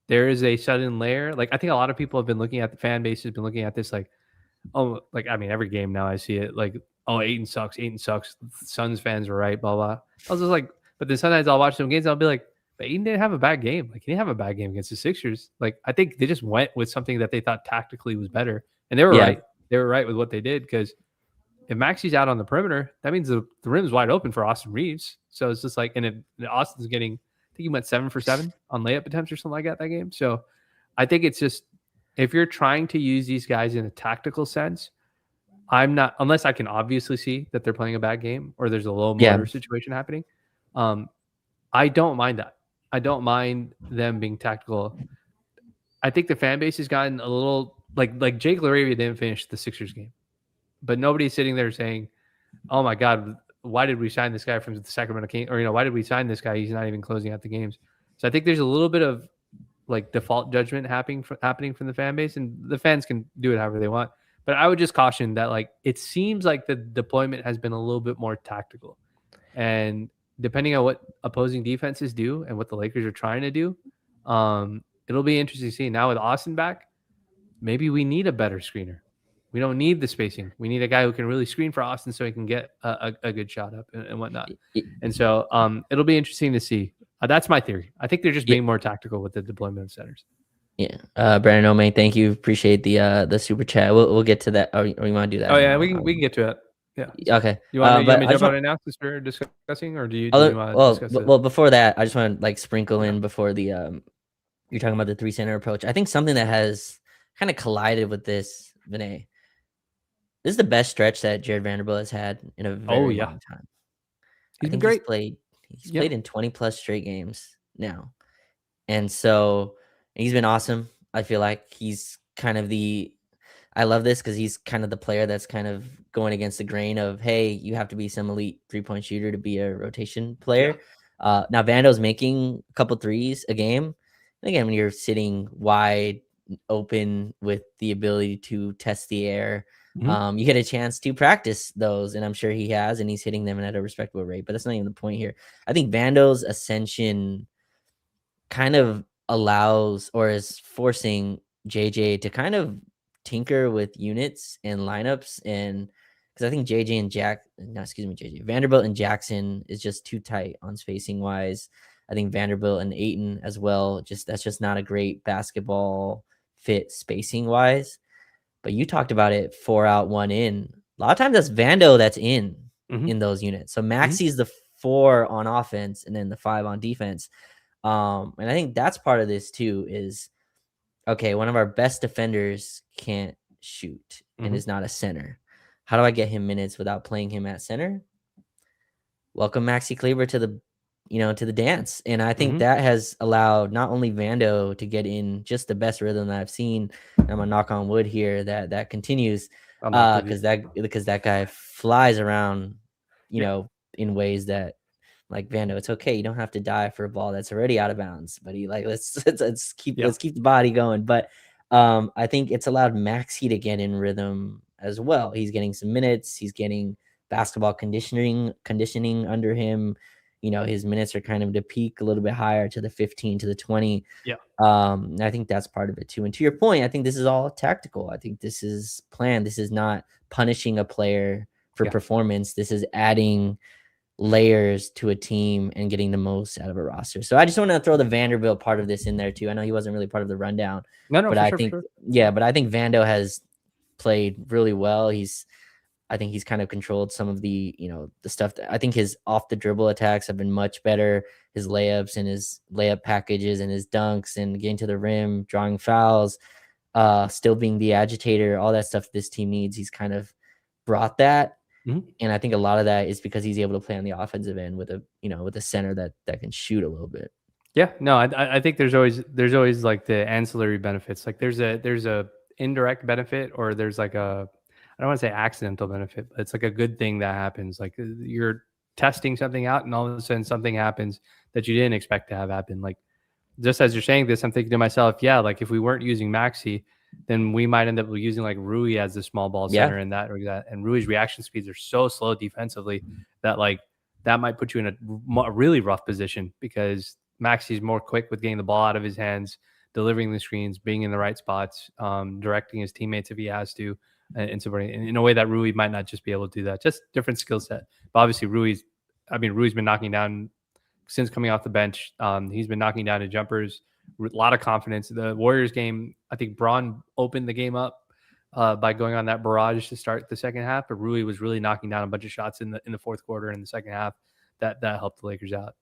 there is a sudden layer, like I think a lot of people have been looking at the fan base has been looking at this like, oh, like I mean, every game now I see it like, oh, Aiton sucks. Aiton sucks. Suns fans are right, blah blah. I was just like, but then sometimes I'll watch some games, I'll be like, but Aiton didn't have a bad game. Like he didn't have a bad game against the Sixers. Like I think they just went with something that they thought tactically was better, and they were Yeah. right. They were right with what they did because if Maxi's out on the perimeter, that means the rim's wide open for Austin Reaves. So it's just like, and if Austin's getting, I think he went 7 for 7 on layup attempts or something like that game. So I think it's just, if you're trying to use these guys in a tactical sense, I'm not, unless I can obviously see that they're playing a bad game or there's a low motor situation happening. I don't mind that. I don't mind them being tactical. I think the fan base has gotten a little like Jake LaRavia didn't finish the Sixers game, but nobody's sitting there saying, "Oh my God, why did we sign this guy from the Sacramento Kings?" Or why did we sign this guy? He's not even closing out the games. So I think there's a little bit of like default judgment happening from the fan base, and the fans can do it however they want. But I would just caution that like it seems like the deployment has been a little bit more tactical, and depending on what opposing defenses do and what the Lakers are trying to do, it'll be interesting to see. Now with Austin back, maybe we need a better screener. We don't need the spacing. We need a guy who can really screen for Austin so he can get a good shot up and whatnot. And so it'll be interesting to see. That's my theory. I think they're just being more tactical with the deployment of centers. Yeah. Brandon O'May, thank you. Appreciate the super chat. We'll get to that. Or you want to do that? Oh yeah, we can get to it. Yeah. Okay. You want me to jump on it now since we're discussing, or do you want to discuss it? Well, before that, I just want to like sprinkle in before the you're talking about the 3 center approach. I think something that has kind of collided with this, Vinay. This is the best stretch that Jared Vanderbilt has had in a very long time. He's been great. He's played in 20 plus straight games now. And so he's been awesome. I feel like he's kind of I love this because he's kind of the player that's kind of going against the grain of, hey, you have to be some elite 3-point shooter to be a rotation player. Yeah. Now Vando's making a couple threes a game. And again, when you're sitting wide open with the ability to test the air, you get a chance to practice those, and I'm sure he has, and he's hitting them at a respectable rate. But that's not even the point here. I think Vando's ascension kind of allows or is forcing JJ to kind of tinker with units and lineups, and because I think Vanderbilt and Jackson is just too tight on spacing wise. I think Vanderbilt and Ayton as well, that's just not a great basketball fit spacing wise. But you talked about it 4 out, 1 in. A lot of times that's Vando that's in those units. So Maxi's the 4 on offense and then the 5 on defense. And I think that's part of this too is, okay, one of our best defenders can't shoot and Mhm. is not a center. How do I get him minutes without playing him at center? Welcome Maxi Kleber to the, to the dance. And I think Mhm. that has allowed not only Vando to get in just the best rhythm that I've seen. I'm gonna knock on wood here that continues, I'll knock with you. because that guy flies around, Yeah. in ways that, like, Vando, it's okay. You don't have to die for a ball that's already out of bounds. But he, like, Yeah. let's keep the body going. But I think it's allowed Maxi to get in rhythm as well. He's getting some minutes. He's getting basketball conditioning under him. His minutes are kind of to peak a little bit higher to the 15 to the 20. Yeah. I think that's part of it too. And to your point, I think this is all tactical. I think this is planned. This is not punishing a player for Yeah. performance. This is adding layers to a team and getting the most out of a roster. So I just want to throw the Vanderbilt part of this in there too. I know he wasn't really part of the rundown, No, no, but for I sure, for think, sure. yeah, but I think Vando has played really well. I think he's kind of controlled some of the stuff that I think his off the dribble attacks have been much better. His layups and his layup packages and his dunks and getting to the rim, drawing fouls, still being the agitator, all that stuff this team needs. He's kind of brought that. Mhm. And I think a lot of that is because he's able to play on the offensive end with a center that can shoot a little bit. Yeah, no, I think there's always like the ancillary benefits. Like there's a indirect benefit, or there's like a, I don't want to say accidental benefit, but it's like a good thing that happens. Like you're testing something out, and all of a sudden something happens that you didn't expect to have happen. Like just as you're saying this, I'm thinking to myself, yeah, like if we weren't using Maxi, then we might end up using like Rui as the small ball Yeah. center and that or that. And Rui's reaction speeds are so slow defensively that like that might put you in a really rough position, because Maxi's more quick with getting the ball out of his hands, delivering the screens, being in the right spots, directing his teammates if he has to, and supporting in a way that Rui might not just be able to do that. Just different skill set. But obviously Rui's been knocking down since coming off the bench. He's been knocking down his jumpers with a lot of confidence. The Warriors game, I think Braun opened the game up by going on that barrage to start the second half, but Rui was really knocking down a bunch of shots in the fourth quarter and the second half that helped the Lakers out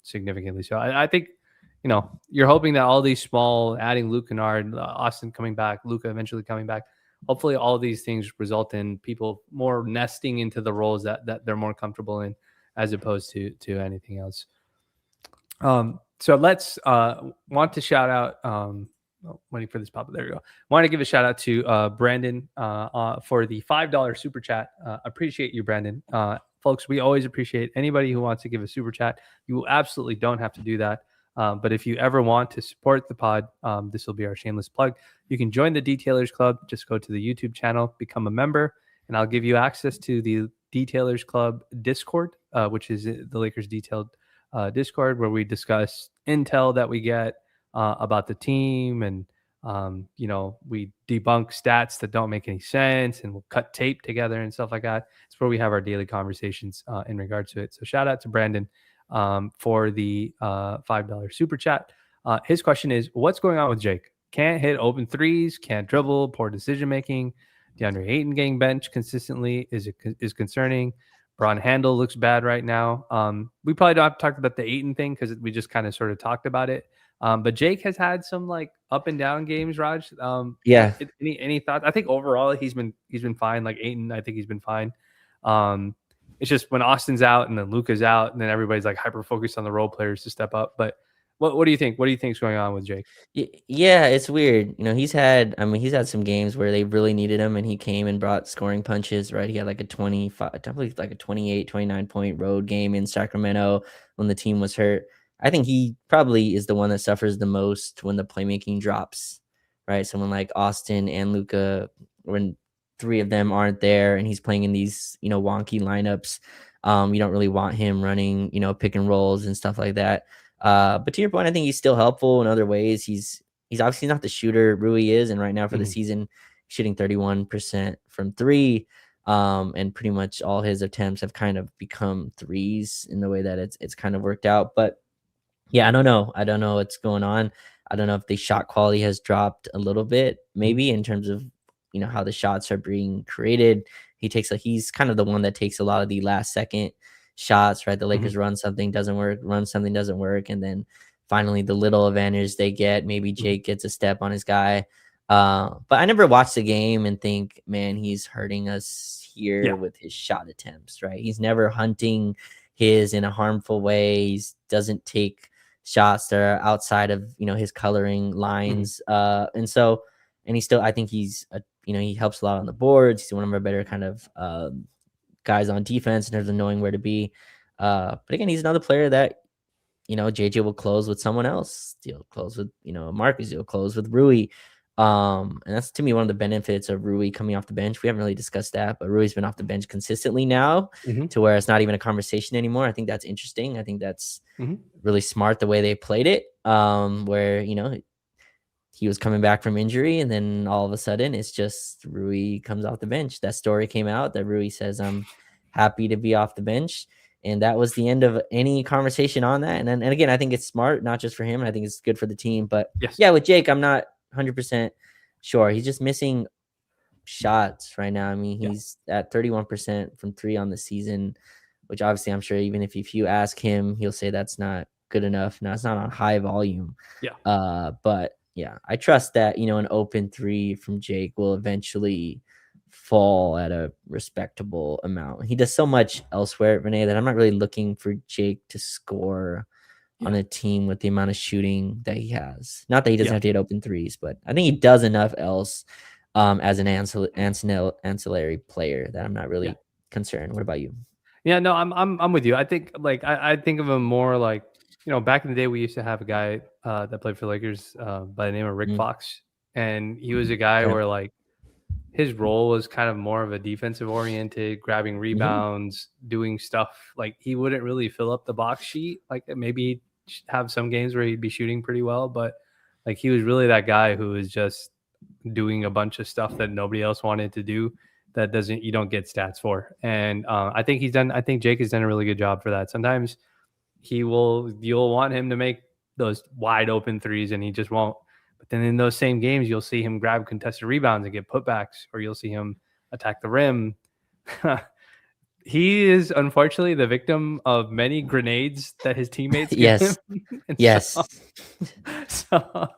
significantly. So I think, you're hoping that all these small, adding Luke Kennard, Austin coming back, Luka eventually coming back, hopefully all of these things result in people more nesting into the roles that they're more comfortable in, as opposed to anything else. So let's want to shout out. Waiting for this pop up. There we go. Want to give a shout out to Brandon for the $5 super chat. Appreciate you, Brandon. Folks, we always appreciate anybody who wants to give a super chat. You absolutely don't have to do that. But if you ever want to support the pod, this will be our shameless plug. You can join the Detailers Club. Just go to the YouTube channel, become a member, and I'll give you access to the Detailers Club Discord, which is the Lakers Detailed Discord, where we discuss intel that we get about the team, and we debunk stats that don't make any sense, and we'll cut tape together and stuff like that. It's where we have our daily conversations in regards to it. So shout out to Brandon for the $5 super chat. His question is, what's going on with Jake? Can't hit open threes, can't dribble, poor decision making. DeAndre Ayton getting benched consistently is concerning. Braun Handel looks bad right now. We probably don't have to talk about the Ayton thing because we just kind of sort of talked about it. But Jake has had some like up and down games, Raj. Yeah. Any thoughts? I think overall he's been fine. Like Ayton, I think he's been fine. It's just when Austin's out and then Luka's out, and then everybody's like hyper focused on the role players to step up. But what do you think? What do you think's going on with Jake? Yeah, it's weird. He's had some games where they really needed him and he came and brought scoring punches, right? He had like a 25, I believe like a 28, 29 point road game in Sacramento when the team was hurt. I think he probably is the one that suffers the most when the playmaking drops, right? Someone like Austin and Luka, when three of them aren't there and he's playing in these, wonky lineups, you don't really want him running, pick and rolls and stuff like that. But to your point, I think he's still helpful in other ways. He's obviously not the shooter Rui is, and right now for the season, shooting 31% from three, and pretty much all his attempts have kind of become threes in the way that it's kind of worked out. But yeah, I don't know what's going on. I don't know if the shot quality has dropped a little bit, maybe in terms of how the shots are being created. He's kind of the one that takes a lot of the last second shots, right? The Lakers run something doesn't work, and then finally the little advantage they get. Maybe Mhm. Jake gets a step on his guy. But I never watched the game and think, man, he's hurting us here Yeah. with his shot attempts, right? He's never hunting his in a harmful way. He doesn't take shots that are outside of, his coloring Mhm. lines. And he still, I think he's, he helps a lot on the boards. He's one of our better kind of guys on defense in terms of knowing where to be. But again, he's another player that, JJ will close with someone else. He'll close with, Marcus. He'll close with Rui. And that's to me one of the benefits of Rui coming off the bench. We haven't really discussed that, but Rui's been off the bench consistently now Mhm. to where it's not even a conversation anymore. I think that's interesting. I think that's Mhm. really smart the way they played it. Where, he was coming back from injury, and then all of a sudden it's just Rui comes off the bench. That story came out that Rui says, I'm happy to be off the bench. And that was the end of any conversation on that. And again, I think it's smart, not just for him. I think it's good for the team. But Yes. yeah, with Jake, I'm not 100% sure. He's just missing shots right now. I mean, Yeah. he's at 31% from three on the season, which obviously I'm sure even if you ask him, he'll say that's not good enough. Now it's not on high volume. Yeah. But yeah, I trust that, an open three from Jake will eventually fall at a respectable amount. He does so much elsewhere, Renee, that I'm not really looking for Jake to score on Yeah. a team with the amount of shooting that he has. Not that he doesn't Yeah. have to hit open threes, but I think he does enough else as an ancillary player that I'm not Yeah. really concerned. What about you? Yeah, no, I'm with you. I think like I think of him more like, back in the day we used to have a guy that played for Lakers by the name of Rick Mm, Fox, and he was a guy okay. where like his role was kind of more of a defensive oriented, grabbing Hmm. rebounds, doing stuff. Like he wouldn't really fill up the box sheet. Like maybe he'd have some games where he'd be shooting pretty well, but like he was really that guy who was just doing a bunch of stuff that nobody else wanted to do that doesn't you don't get stats for. And I think Jake has done a really good job for that. Sometimes you'll want him to make those wide open threes and he just won't. But then in those same games, you'll see him grab contested rebounds and get putbacks, or you'll see him attack the rim. He is unfortunately the victim of many grenades that his teammates give him. Yes. And Yes. so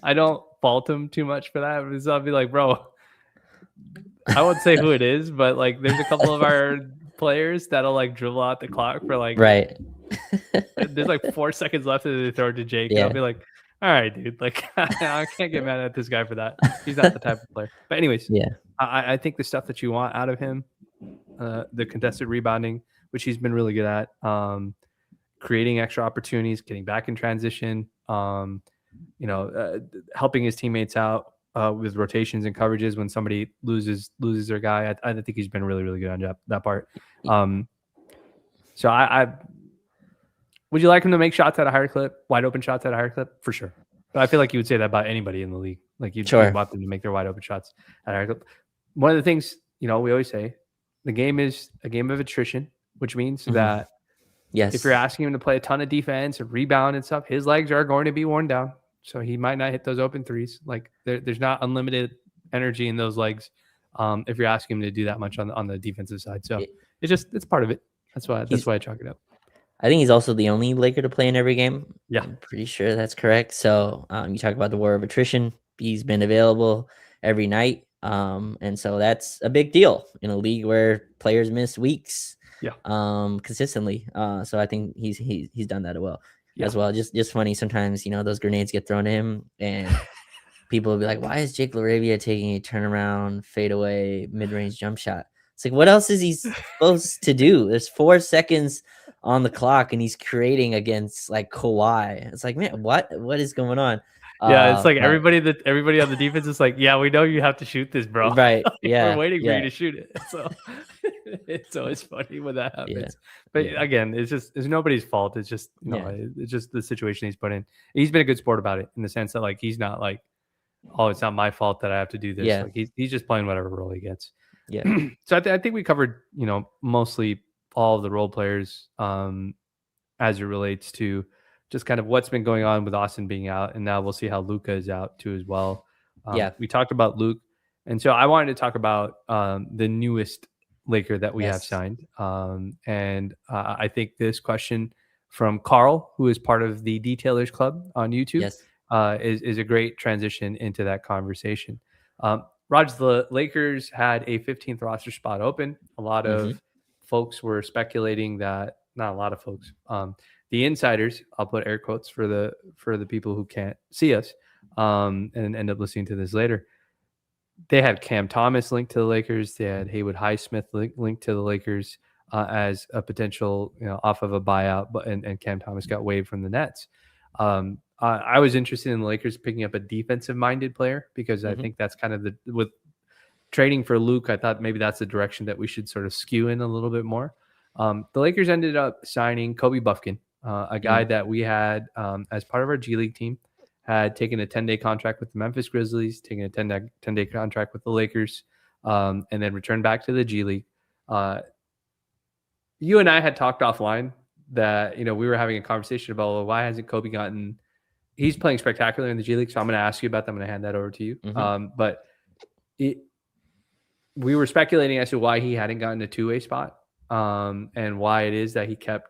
I don't fault him too much for that. Because I'll be like, bro, I won't say who it is, but like there's a couple of our players that'll like dribble out the clock for like Right. there's like 4 seconds left and they throw it to Jake. And I'll Yeah. be like, all right, dude. Like I can't get mad at this guy for that. He's not the type of player. But anyways, Yeah. I think the stuff that you want out of him, the contested rebounding, which he's been really good at, creating extra opportunities, getting back in transition, helping his teammates out with rotations and coverages when somebody loses their guy. I think he's been really, really good on that part. So I would you like him to make shots at a higher clip, wide open shots at a higher clip? For sure. But I feel like you would say that about anybody in the league. Like you'd Sure. want them to make their wide open shots at a higher clip. One of the things, we always say, the game is a game of attrition, which means Mhm. that Yes. if you're asking him to play a ton of defense and rebound and stuff, his legs are going to be worn down. So he might not hit those open threes. Like there's not unlimited energy in those legs if you're asking him to do that much on the defensive side. So It- it's part of it. That's he's why I chalk it up. I think he's also the only Laker to play in every game. Yeah. I'm pretty sure that's correct. So you talk about the war of attrition. He's been available every night. And so that's a big deal in a league where players miss weeks Yeah. consistently. So I think he's done that well Yeah. as well. Just funny sometimes, those grenades get thrown to him and people will be like, why is Jake LaRavia taking a turnaround, fadeaway, mid-range jump shot? It's like, what else is he supposed to do? There's 4 seconds on the clock and he's creating against like Kawhi. It's like, man, what is going on? Yeah, it's like But everybody on the defense is like, yeah, we know you have to shoot this, bro. right, Like, yeah, we're waiting for yeah, you to shoot it. So it's always funny when that yeah, happens. But yeah, again, it's nobody's fault. It's just yeah, it's just the situation he's put in. He's been a good sport about it in the sense that like he's not like, oh, it's not my fault that I have to do this. yeah, Like he's just playing whatever role he gets. yeah, So I think we covered mostly all of the role players as it relates to just kind of what's been going on with Austin being out, and now we'll see how Luca is out too as well. yeah. We talked about Luke, and so I wanted to talk about the newest Laker that we have Yes. signed, and I think this question from Carl, who is part of the Detailers Club on YouTube, Yes. is a great transition into that conversation. Raj, the Lakers had a 15th roster spot open. A lot Hmm. of folks were speculating that, not a lot of folks, the insiders, I'll put air quotes for the people who can't see us, and end up listening to this later. They had Cam Thomas linked to the Lakers. They had Haywood Highsmith linked to the Lakers as a potential, off of a buyout, but and Cam Thomas got waived from the Nets. I was interested in the Lakers picking up a defensive-minded player because I Hmm. think that's kind of with trading for Luke. I thought maybe that's the direction that we should sort of skew in a little bit more. The Lakers ended up signing Kobe Buffkin, a guy Hmm. that we had as part of our G League team, had taken a 10-day contract with the Memphis Grizzlies, taken a 10-day contract with the Lakers, and then returned back to the G League. You and I had talked offline that, we were having a conversation about, well, why hasn't Kobe gotten, he's playing spectacular in the G League, so I'm going to ask you about that. I'm going to hand that over to you. Hmm. But we were speculating as to why he hadn't gotten a two-way spot, and why it is that he kept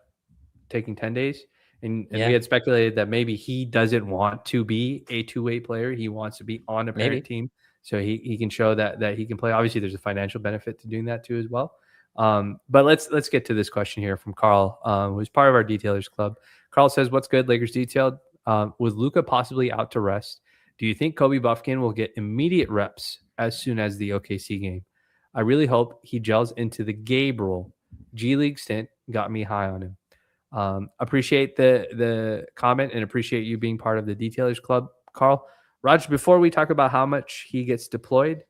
taking 10 days. And Yeah. we had speculated that maybe he doesn't want to be a two-way player. He wants to be on a parent Maybe. team so he can show that he can play. Obviously, there's a financial benefit to doing that too as well. But let's get to this question here from Carl, who's part of our Detailers Club. Carl says, "What's good, Lakers detailed? With Luka possibly out to rest, do you think Kobe Buffkin will get immediate reps as soon as the OKC game? I really hope he gels into the Gabe role. G League stint got me high on him." Appreciate the comment and appreciate you being part of the Detailers Club, Carl. Raj, before we talk about how much he gets deployed,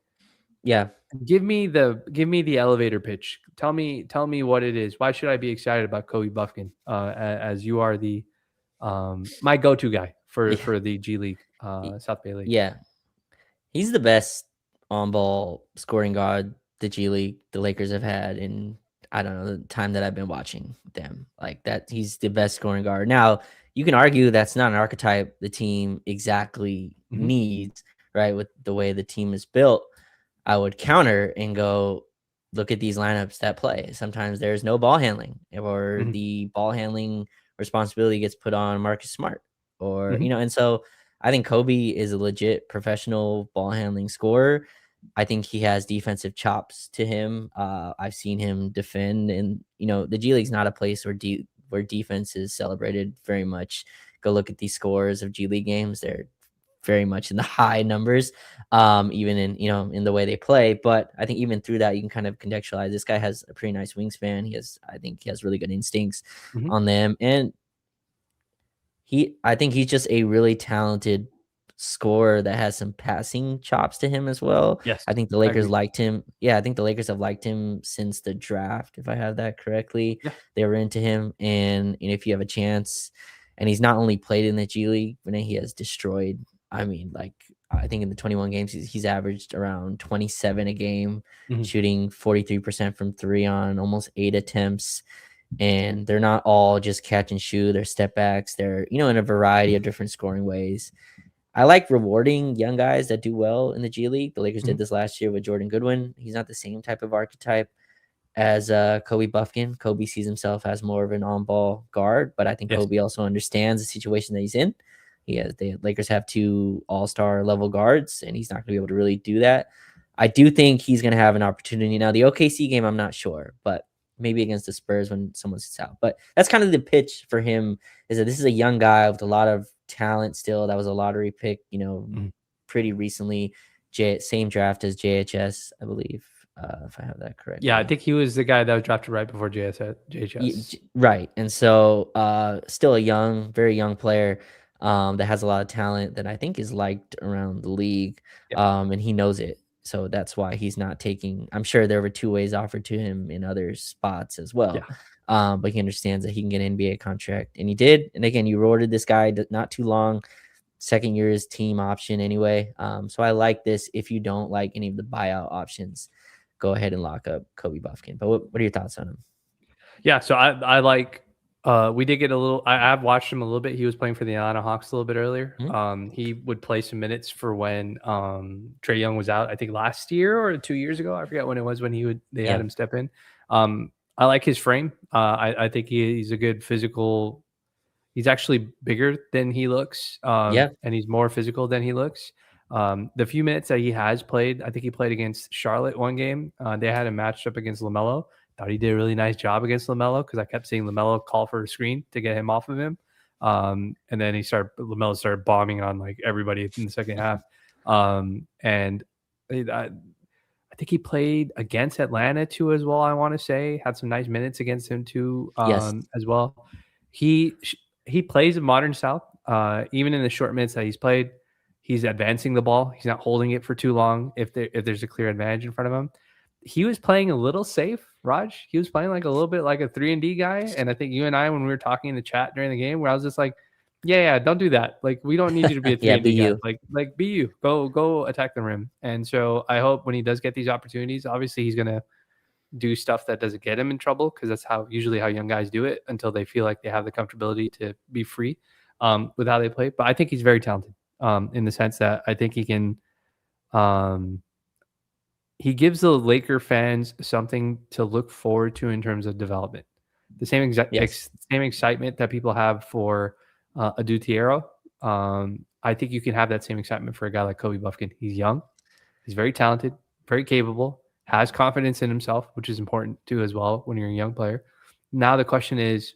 Yeah. give me the elevator pitch. Tell me what it is. Why should I be excited about Kobe Buffkin? As you are the my go-to guy Yeah. for the G League, y- South Bay League. Yeah. He's the best on ball scoring guard the G League the Lakers have had in, I don't know, the time that I've been watching them. Like that, he's the best scoring guard. Now, you can argue that's not an archetype the team exactly Mm-hmm. needs, right? With the way the team is built, I would counter and go, look at these lineups that play. Sometimes there's no ball handling, or Mm-hmm. the ball handling responsibility gets put on Marcus Smart, or, Mm-hmm. and so I think Kobe is a legit professional ball handling scorer. I think he has defensive chops to him. I've seen him defend, and the G League's not a place where defense is celebrated very much. Go look at these scores of G League games; they're very much in the high numbers, even in the way they play. But I think even through that, you can kind of contextualize. This guy has a pretty nice wingspan. I think he has really good instincts Mm-hmm. on them, and I think he's just a really talented scorer that has some passing chops to him as well. Yes, I think the I Lakers agree. liked him. Yeah, I think the Lakers have liked him since the draft, if I have that correctly. Yeah. They were into him, and if you have a chance, and he's not only played in the G League, but he has destroyed. I mean, like, I think in the 21 games he's averaged around 27 a game, Mm-hmm. shooting 43% from three on almost 8 attempts. And they're not all just catch and shoot. They're step backs. They're, in a variety of different scoring ways. I like rewarding young guys that do well in the G League. The Lakers Mm-hmm. did this last year with Jordan Goodwin. He's not the same type of archetype as Kobe Buffkin. Kobe sees himself as more of an on-ball guard, but I think Yes. Kobe also understands the situation that he's in. The Lakers have 2 all-star level guards, and he's not going to be able to really do that. I do think he's going to have an opportunity. Now, the OKC game, I'm not sure, but maybe against the Spurs when someone sits out. But that's kind of the pitch for him, is that this is a young guy with a lot of talent still. That was a lottery pick, Mm-hmm. pretty recently. Same draft as JHS, I believe, if I have that correctly. Yeah, I think he was the guy that was drafted right before JHS. Right. And so still a very young player that has a lot of talent that I think is liked around the league. Yeah. And he knows it. So that's why he's not taking, I'm sure there were 2 ways offered to him in other spots as well. Yeah. But he understands that he can get an NBA contract, and he did. And again, you rewarded this guy not too long. Second year is team option anyway. So I like this. If you don't like any of the buyout options, go ahead and lock up Kobe Buffkin. But what are your thoughts on him? Yeah, so I like, we did get a little, I've watched him a little bit. He was playing for the Atlanta Hawks a little bit earlier. Mm-hmm. He would play some minutes for when Trae Young was out, I think last year or 2 years ago. I forget when it was when they had him step in. I like his frame. I think he's a good physical He's actually bigger than he looks, Yeah. and he's more physical than he looks. The few minutes that he has played, I think he played against Charlotte one game. They had him matched up against LaMelo. Thought he did a really nice job against LaMelo because I kept seeing LaMelo call for a screen to get him off of him. And then LaMelo started bombing on like everybody in the second half. And I think he played against Atlanta too as well. I want to say had some nice minutes against him too Yes. as well. He he plays a modern style. Even in the short minutes that he's played, he's advancing the ball. He's not holding it for too long. If there's a clear advantage in front of him, he was playing a little safe. Raj, he was playing like a little bit like a 3-and-D guy. And I think you and I, when we were talking in the chat during the game, where I was just like, yeah, don't do that. Like, we don't need you to be a three Yeah, and D guy. BU. Like, be you. Go attack the rim. And so I hope when he does get these opportunities, obviously he's gonna do stuff that doesn't get him in trouble because that's usually how young guys do it until they feel like they have the comfortability to be free with how they play. But I think he's very talented in the sense that I think um, he gives the Laker fans something to look forward to in terms of development. The Yes. same excitement that people have for a Dutiero. I think you can have that same excitement for a guy like Kobe Buffkin. He's young, he's very talented, very capable, has confidence in himself, which is important too as well when you're a young player. Now the question is,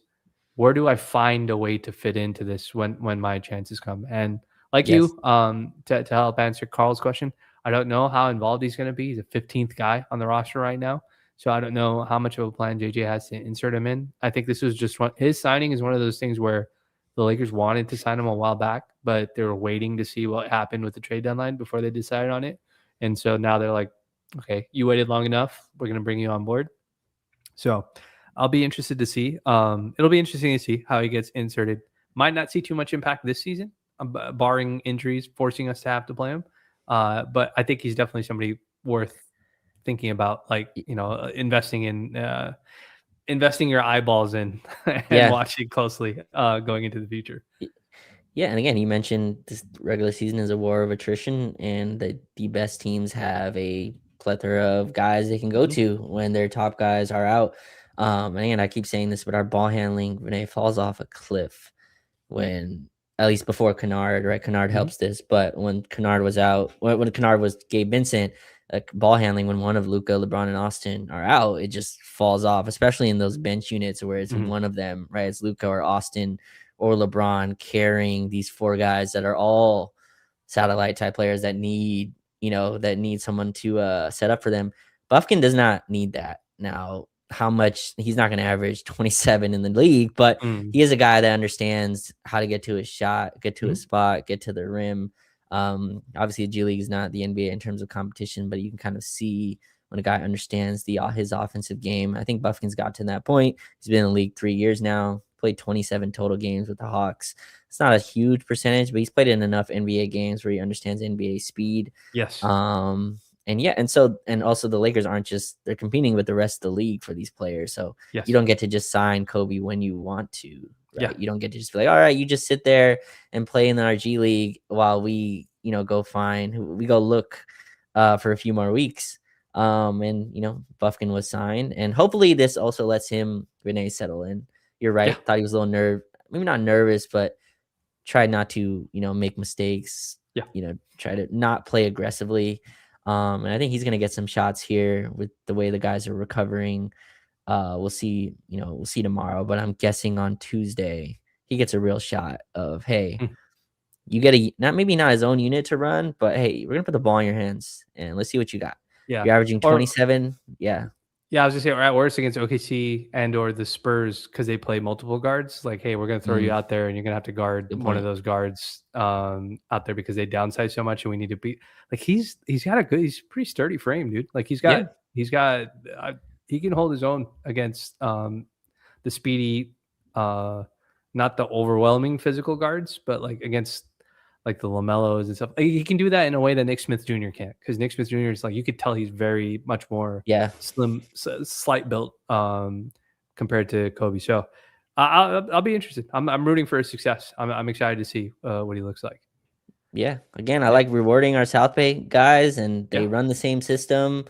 where do I find a way to fit into this when my chances come? And like Yes. you, to help answer Carl's question, I don't know how involved he's going to be. He's a 15th guy on the roster right now, so I don't know how much of a plan JJ has to insert him in. I think this was just his signing is one of those things where the Lakers wanted to sign him a while back, but they were waiting to see what happened with the trade deadline before they decided on it. And so now they're like, okay, you waited long enough. We're going to bring you on board. So I'll be interested to see. It'll be interesting to see how he gets inserted. Might not see too much impact this season, barring injuries forcing us to have to play him. But I think he's definitely somebody worth thinking about, like, investing your eyeballs in and Yeah. watching closely going into the future. Yeah, and again, you mentioned this regular season is a war of attrition, and the best teams have a plethora of guys they can go Mhm. to when their top guys are out. And again, I keep saying this, but our ball handling, Renee, falls off a cliff when, at least before Kennard, right? Kennard Mhm. helps this, but when Kennard was out, when Kennard was Gabe Vincent, ball handling when one of Luca, LeBron, and Austin are out, it just falls off, especially in those bench units where it's Mhm. one of them, right? It's Luca or Austin or LeBron carrying these four guys that are all satellite type players that need someone to set up for them. Buffkin does not need that. Now, how much he's not going to average 27 in the league, but Mm. he is a guy that understands how to get to his shot, get to his Mhm. spot, get to the rim. Obviously, the G League is not the NBA in terms of competition, but you can kind of see when a guy understands his offensive game. I think Buffkin's got to that point. He's been in the league 3 years now, played 27 total games with the Hawks. It's not a huge percentage, but he's played in enough NBA games where he understands NBA speed. Yes. And yeah, and also the Lakers aren't just they're competing with the rest of the league for these players. So you Yes. don't get to just sign Kobe when you want to, Yeah. right? You don't get to just be like, all right, you just sit there and play in our G League while we go look for a few more weeks. And Buffkin was signed, and hopefully this also lets him Vinay settle in. You're Yeah. right. Thought he was a little maybe not nervous, but tried not to, make mistakes, Yeah. try to not play aggressively. And I think he's going to get some shots here with the way the guys are recovering. We'll see tomorrow, but I'm guessing on Tuesday he gets a real shot of, hey, Mm. you get not his own unit to run, but hey, we're going to put the ball in your hands and let's see what you got. Yeah. You're averaging Or 27. Yeah. Yeah, I was just saying, at worst against OKC and or the Spurs because they play multiple guards. Like, hey, we're gonna throw you Mm, out there, and you're gonna have to guard good one of point. those guards out there because they downsize so much, and we need to be like he's pretty sturdy frame, dude. Like Yeah. he's got he can hold his own against the speedy, not the overwhelming physical guards, but like against like the Lamellos and stuff. He can do that in a way that Nick Smith Jr. can't, because Nick Smith Jr. is like, you could tell he's very much more Yeah. slim, slight built compared to Kobe. So I'll be interested. I'm rooting for his success. I'm excited to see what he looks like. Yeah. Again, I Yeah, like rewarding our South Bay guys, and yeah, they run the same system.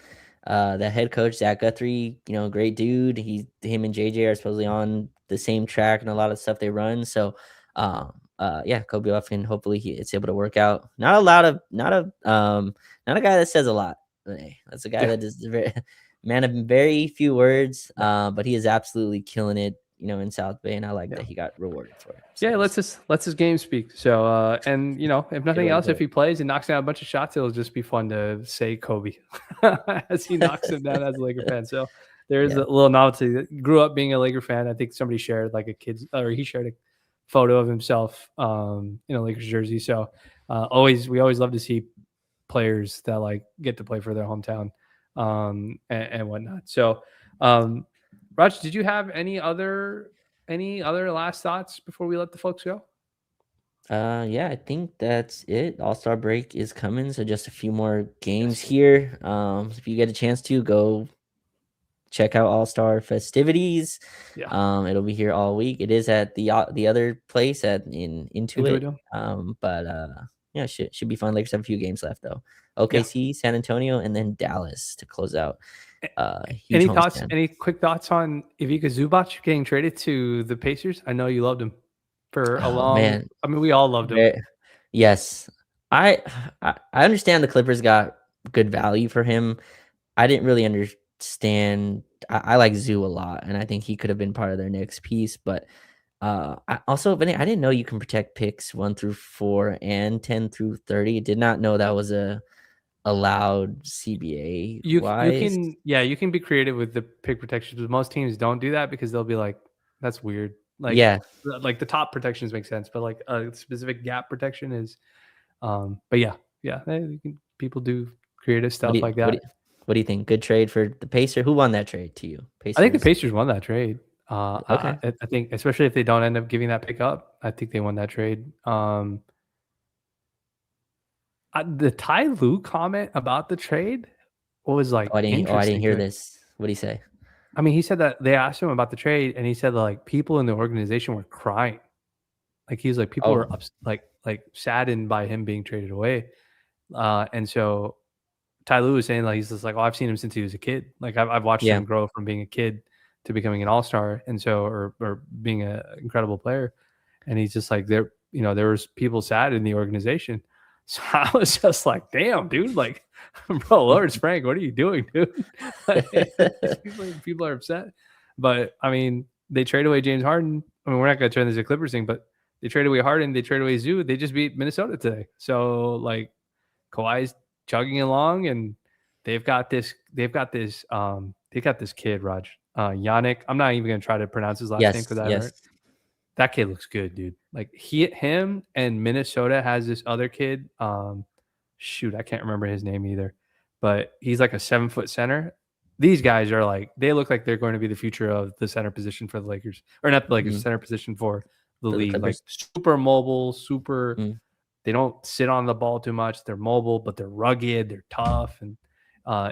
The head coach, Zach Guthrie, great dude. Him and JJ are supposedly on the same track and a lot of stuff they run. So Yeah, Kobe Buffin. Hopefully, it's able to work out. Not a guy that says a lot. That's a guy Yeah. that is very man of very few words. Yeah. But he is absolutely killing it. In South Bay, and I like Yeah. that he got rewarded for it. Yeah, So let's his game speak. So and if good nothing way to else, put if it. he plays and knocks down a bunch of shots, it'll just be fun to say Kobe as he knocks him down as a Laker fan. So there's a Yeah. little novelty. That grew up being a Laker fan. I think somebody shared like a kid's or he shared a photo of himself in a Lakers jersey. So we always love to see players that like get to play for their hometown and whatnot. So Raj, did you have any other last thoughts before we let the folks go? Yeah, I think that's it. All-Star break is coming, so just a few more games Yes. here. If you get a chance to go check out All-Star festivities. Yeah. It'll be here all week. It is at the other place in Into it. Intuit. But yeah, should be fun. Lakers have a few games left though. Yeah. OKC, San Antonio, and then Dallas to close out. Huge Any thoughts? homestand. Any quick thoughts on Ivica Zubac getting traded to the Pacers? I know you loved him for a Oh long. man, I mean, we all loved him. yes. I I understand the Clippers got good value for him. I didn't really understand. I like Zoo a lot, and I think he could have been part of their next piece. But Vinay, I didn't know you can protect picks 1 through 4 and 10 through 30. Did not know that was a allowed CBA You wise. can you can be creative with the pick protections, but most teams don't do that because they'll be like, that's weird. Yeah, Like the top protections make sense, but like a specific gap protection is. But yeah, people do creative what stuff do you like what do that. you, what do you think? Good trade for the Pacer. Who won that trade to you? I think the Pacers. Pacers won that trade. Okay. I think, especially if they don't end up giving that pick up, I think they won that trade. The Ty Lue comment about the trade was like I didn't interesting hear to me. this. What do you say? I mean, he said that they asked him about the trade, and he said like people in the organization were crying. Like he was like people were Oh, like saddened by him being traded away. And so Ty Lue was saying like he's just like, oh, I've seen him since he was a kid. Like I've watched yeah. him grow from being a kid to becoming an all-star, and so or being an incredible player. And he's just like there was people sad in the organization. So I was just like, damn, dude, like, bro, Lawrence Frank, what are you doing, dude? Like, people are upset. But I mean, they trade away James Harden. I mean, we're not gonna turn this a Clippers thing, but they trade away Harden, they trade away Zoo. They just beat Minnesota today. So like Kawhi's chugging along, and they got this kid, Raj. Yannick. I'm not even gonna try to pronounce his last name Yes. because I haven't Yes. heard. That kid looks good, dude. Like him and Minnesota has this other kid. Shoot, I can't remember his name either, but he's like a 7-foot center. These guys are like they look like they're going to be the future of the center position for the Lakers, or not the Lakers, Mm, center position for the for the league. Like Clippers. super mobile, super. Mm, They don't sit on the ball too much. They're mobile, but they're rugged. They're tough, and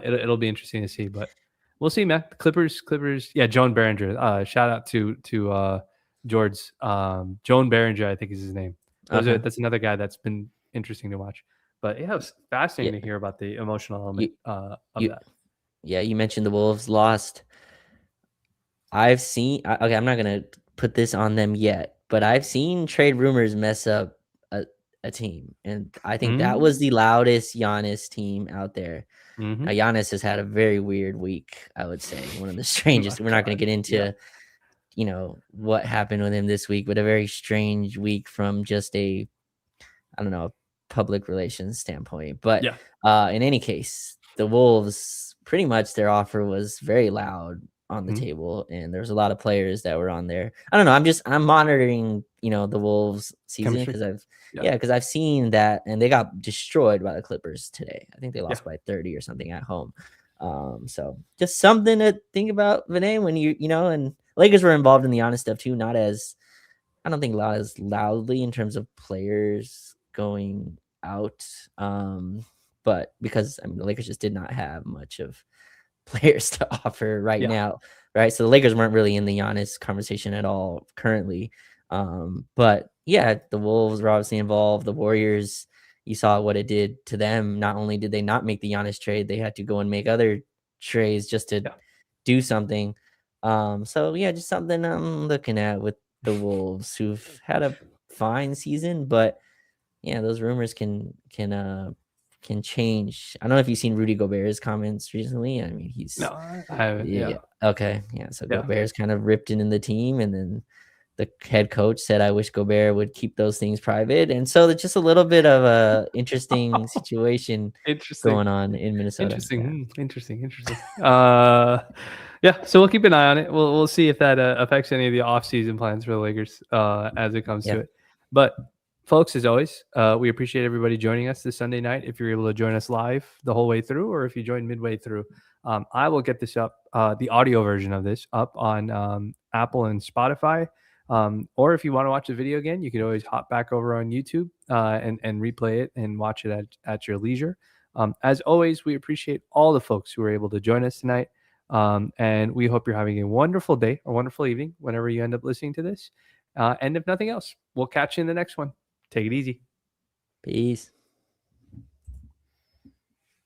it'll be interesting to see. But we'll see, man. The Clippers. Yeah, Joan Behringer. Shout out to George. Joan Behringer, I think is his name. okay. That's another guy that's been interesting to watch. But yeah, it was Yeah. fascinating to hear about the emotional element You of you that. yeah, you mentioned the Wolves lost. I've seen okay, I'm not gonna put this on them yet, but I've seen trade rumors mess up a team, and I think that was the Mm-hmm. loudest Giannis team out there. Mm-hmm. Now, Giannis has had a very weird week, I would say, one of the Oh my strangest. We're not gonna God. get Yeah. into what happened with him this week, but a very strange week from just a I don't know, public relations standpoint. But Yeah. in any case, the Wolves pretty much their offer was very loud on the Mm-hmm. table, and there's a lot of players that were on there. I don't know. I'm monitoring, the Wolves season Chemistry. because Yeah. I've seen that, and they got destroyed by the Clippers today. I think they Yeah. lost by 30 or something at home. So just something to think about, Vinay, when and Lakers were involved in the honest stuff too, not as I don't think not as loudly in terms of players going out. But because the Lakers just did not have much of players to offer right Yeah. now, right? So the Lakers weren't really in the Giannis conversation at all currently. But yeah, the Wolves were obviously involved. The Warriors, you saw what it did to them. Not only did they not make the Giannis trade, they had to go and make other trades just to Yeah. do something. So yeah, just something I'm looking at with the Wolves, who've had a fine season, but yeah, those rumors can change. I don't know if you've seen Rudy Gobert's comments recently. I mean, No, I haven't. yeah, Yeah. okay, yeah. So Yeah. Gobert's kind of ripped in the team, and then the head coach said, "I wish Gobert would keep those things private." And so it's just a little bit of a interesting situation Interesting. going on in Minnesota. Interesting. Yeah, Interesting. Interesting. Yeah. So we'll keep an eye on it. We'll see if that affects any of the off-season plans for the Lakers as it comes to yeah, it. But folks, as always, we appreciate everybody joining us this Sunday night. If you're able to join us live the whole way through, or if you join midway through, I will get this up, the audio version of this up on Apple and Spotify. Or if you want to watch the video again, you could always hop back over on YouTube and replay it and watch it at your leisure. As always, we appreciate all the folks who were able to join us tonight. And we hope you're having a wonderful day or wonderful evening whenever you end up listening to this. And if nothing else, we'll catch you in the next one. Take it easy. peace.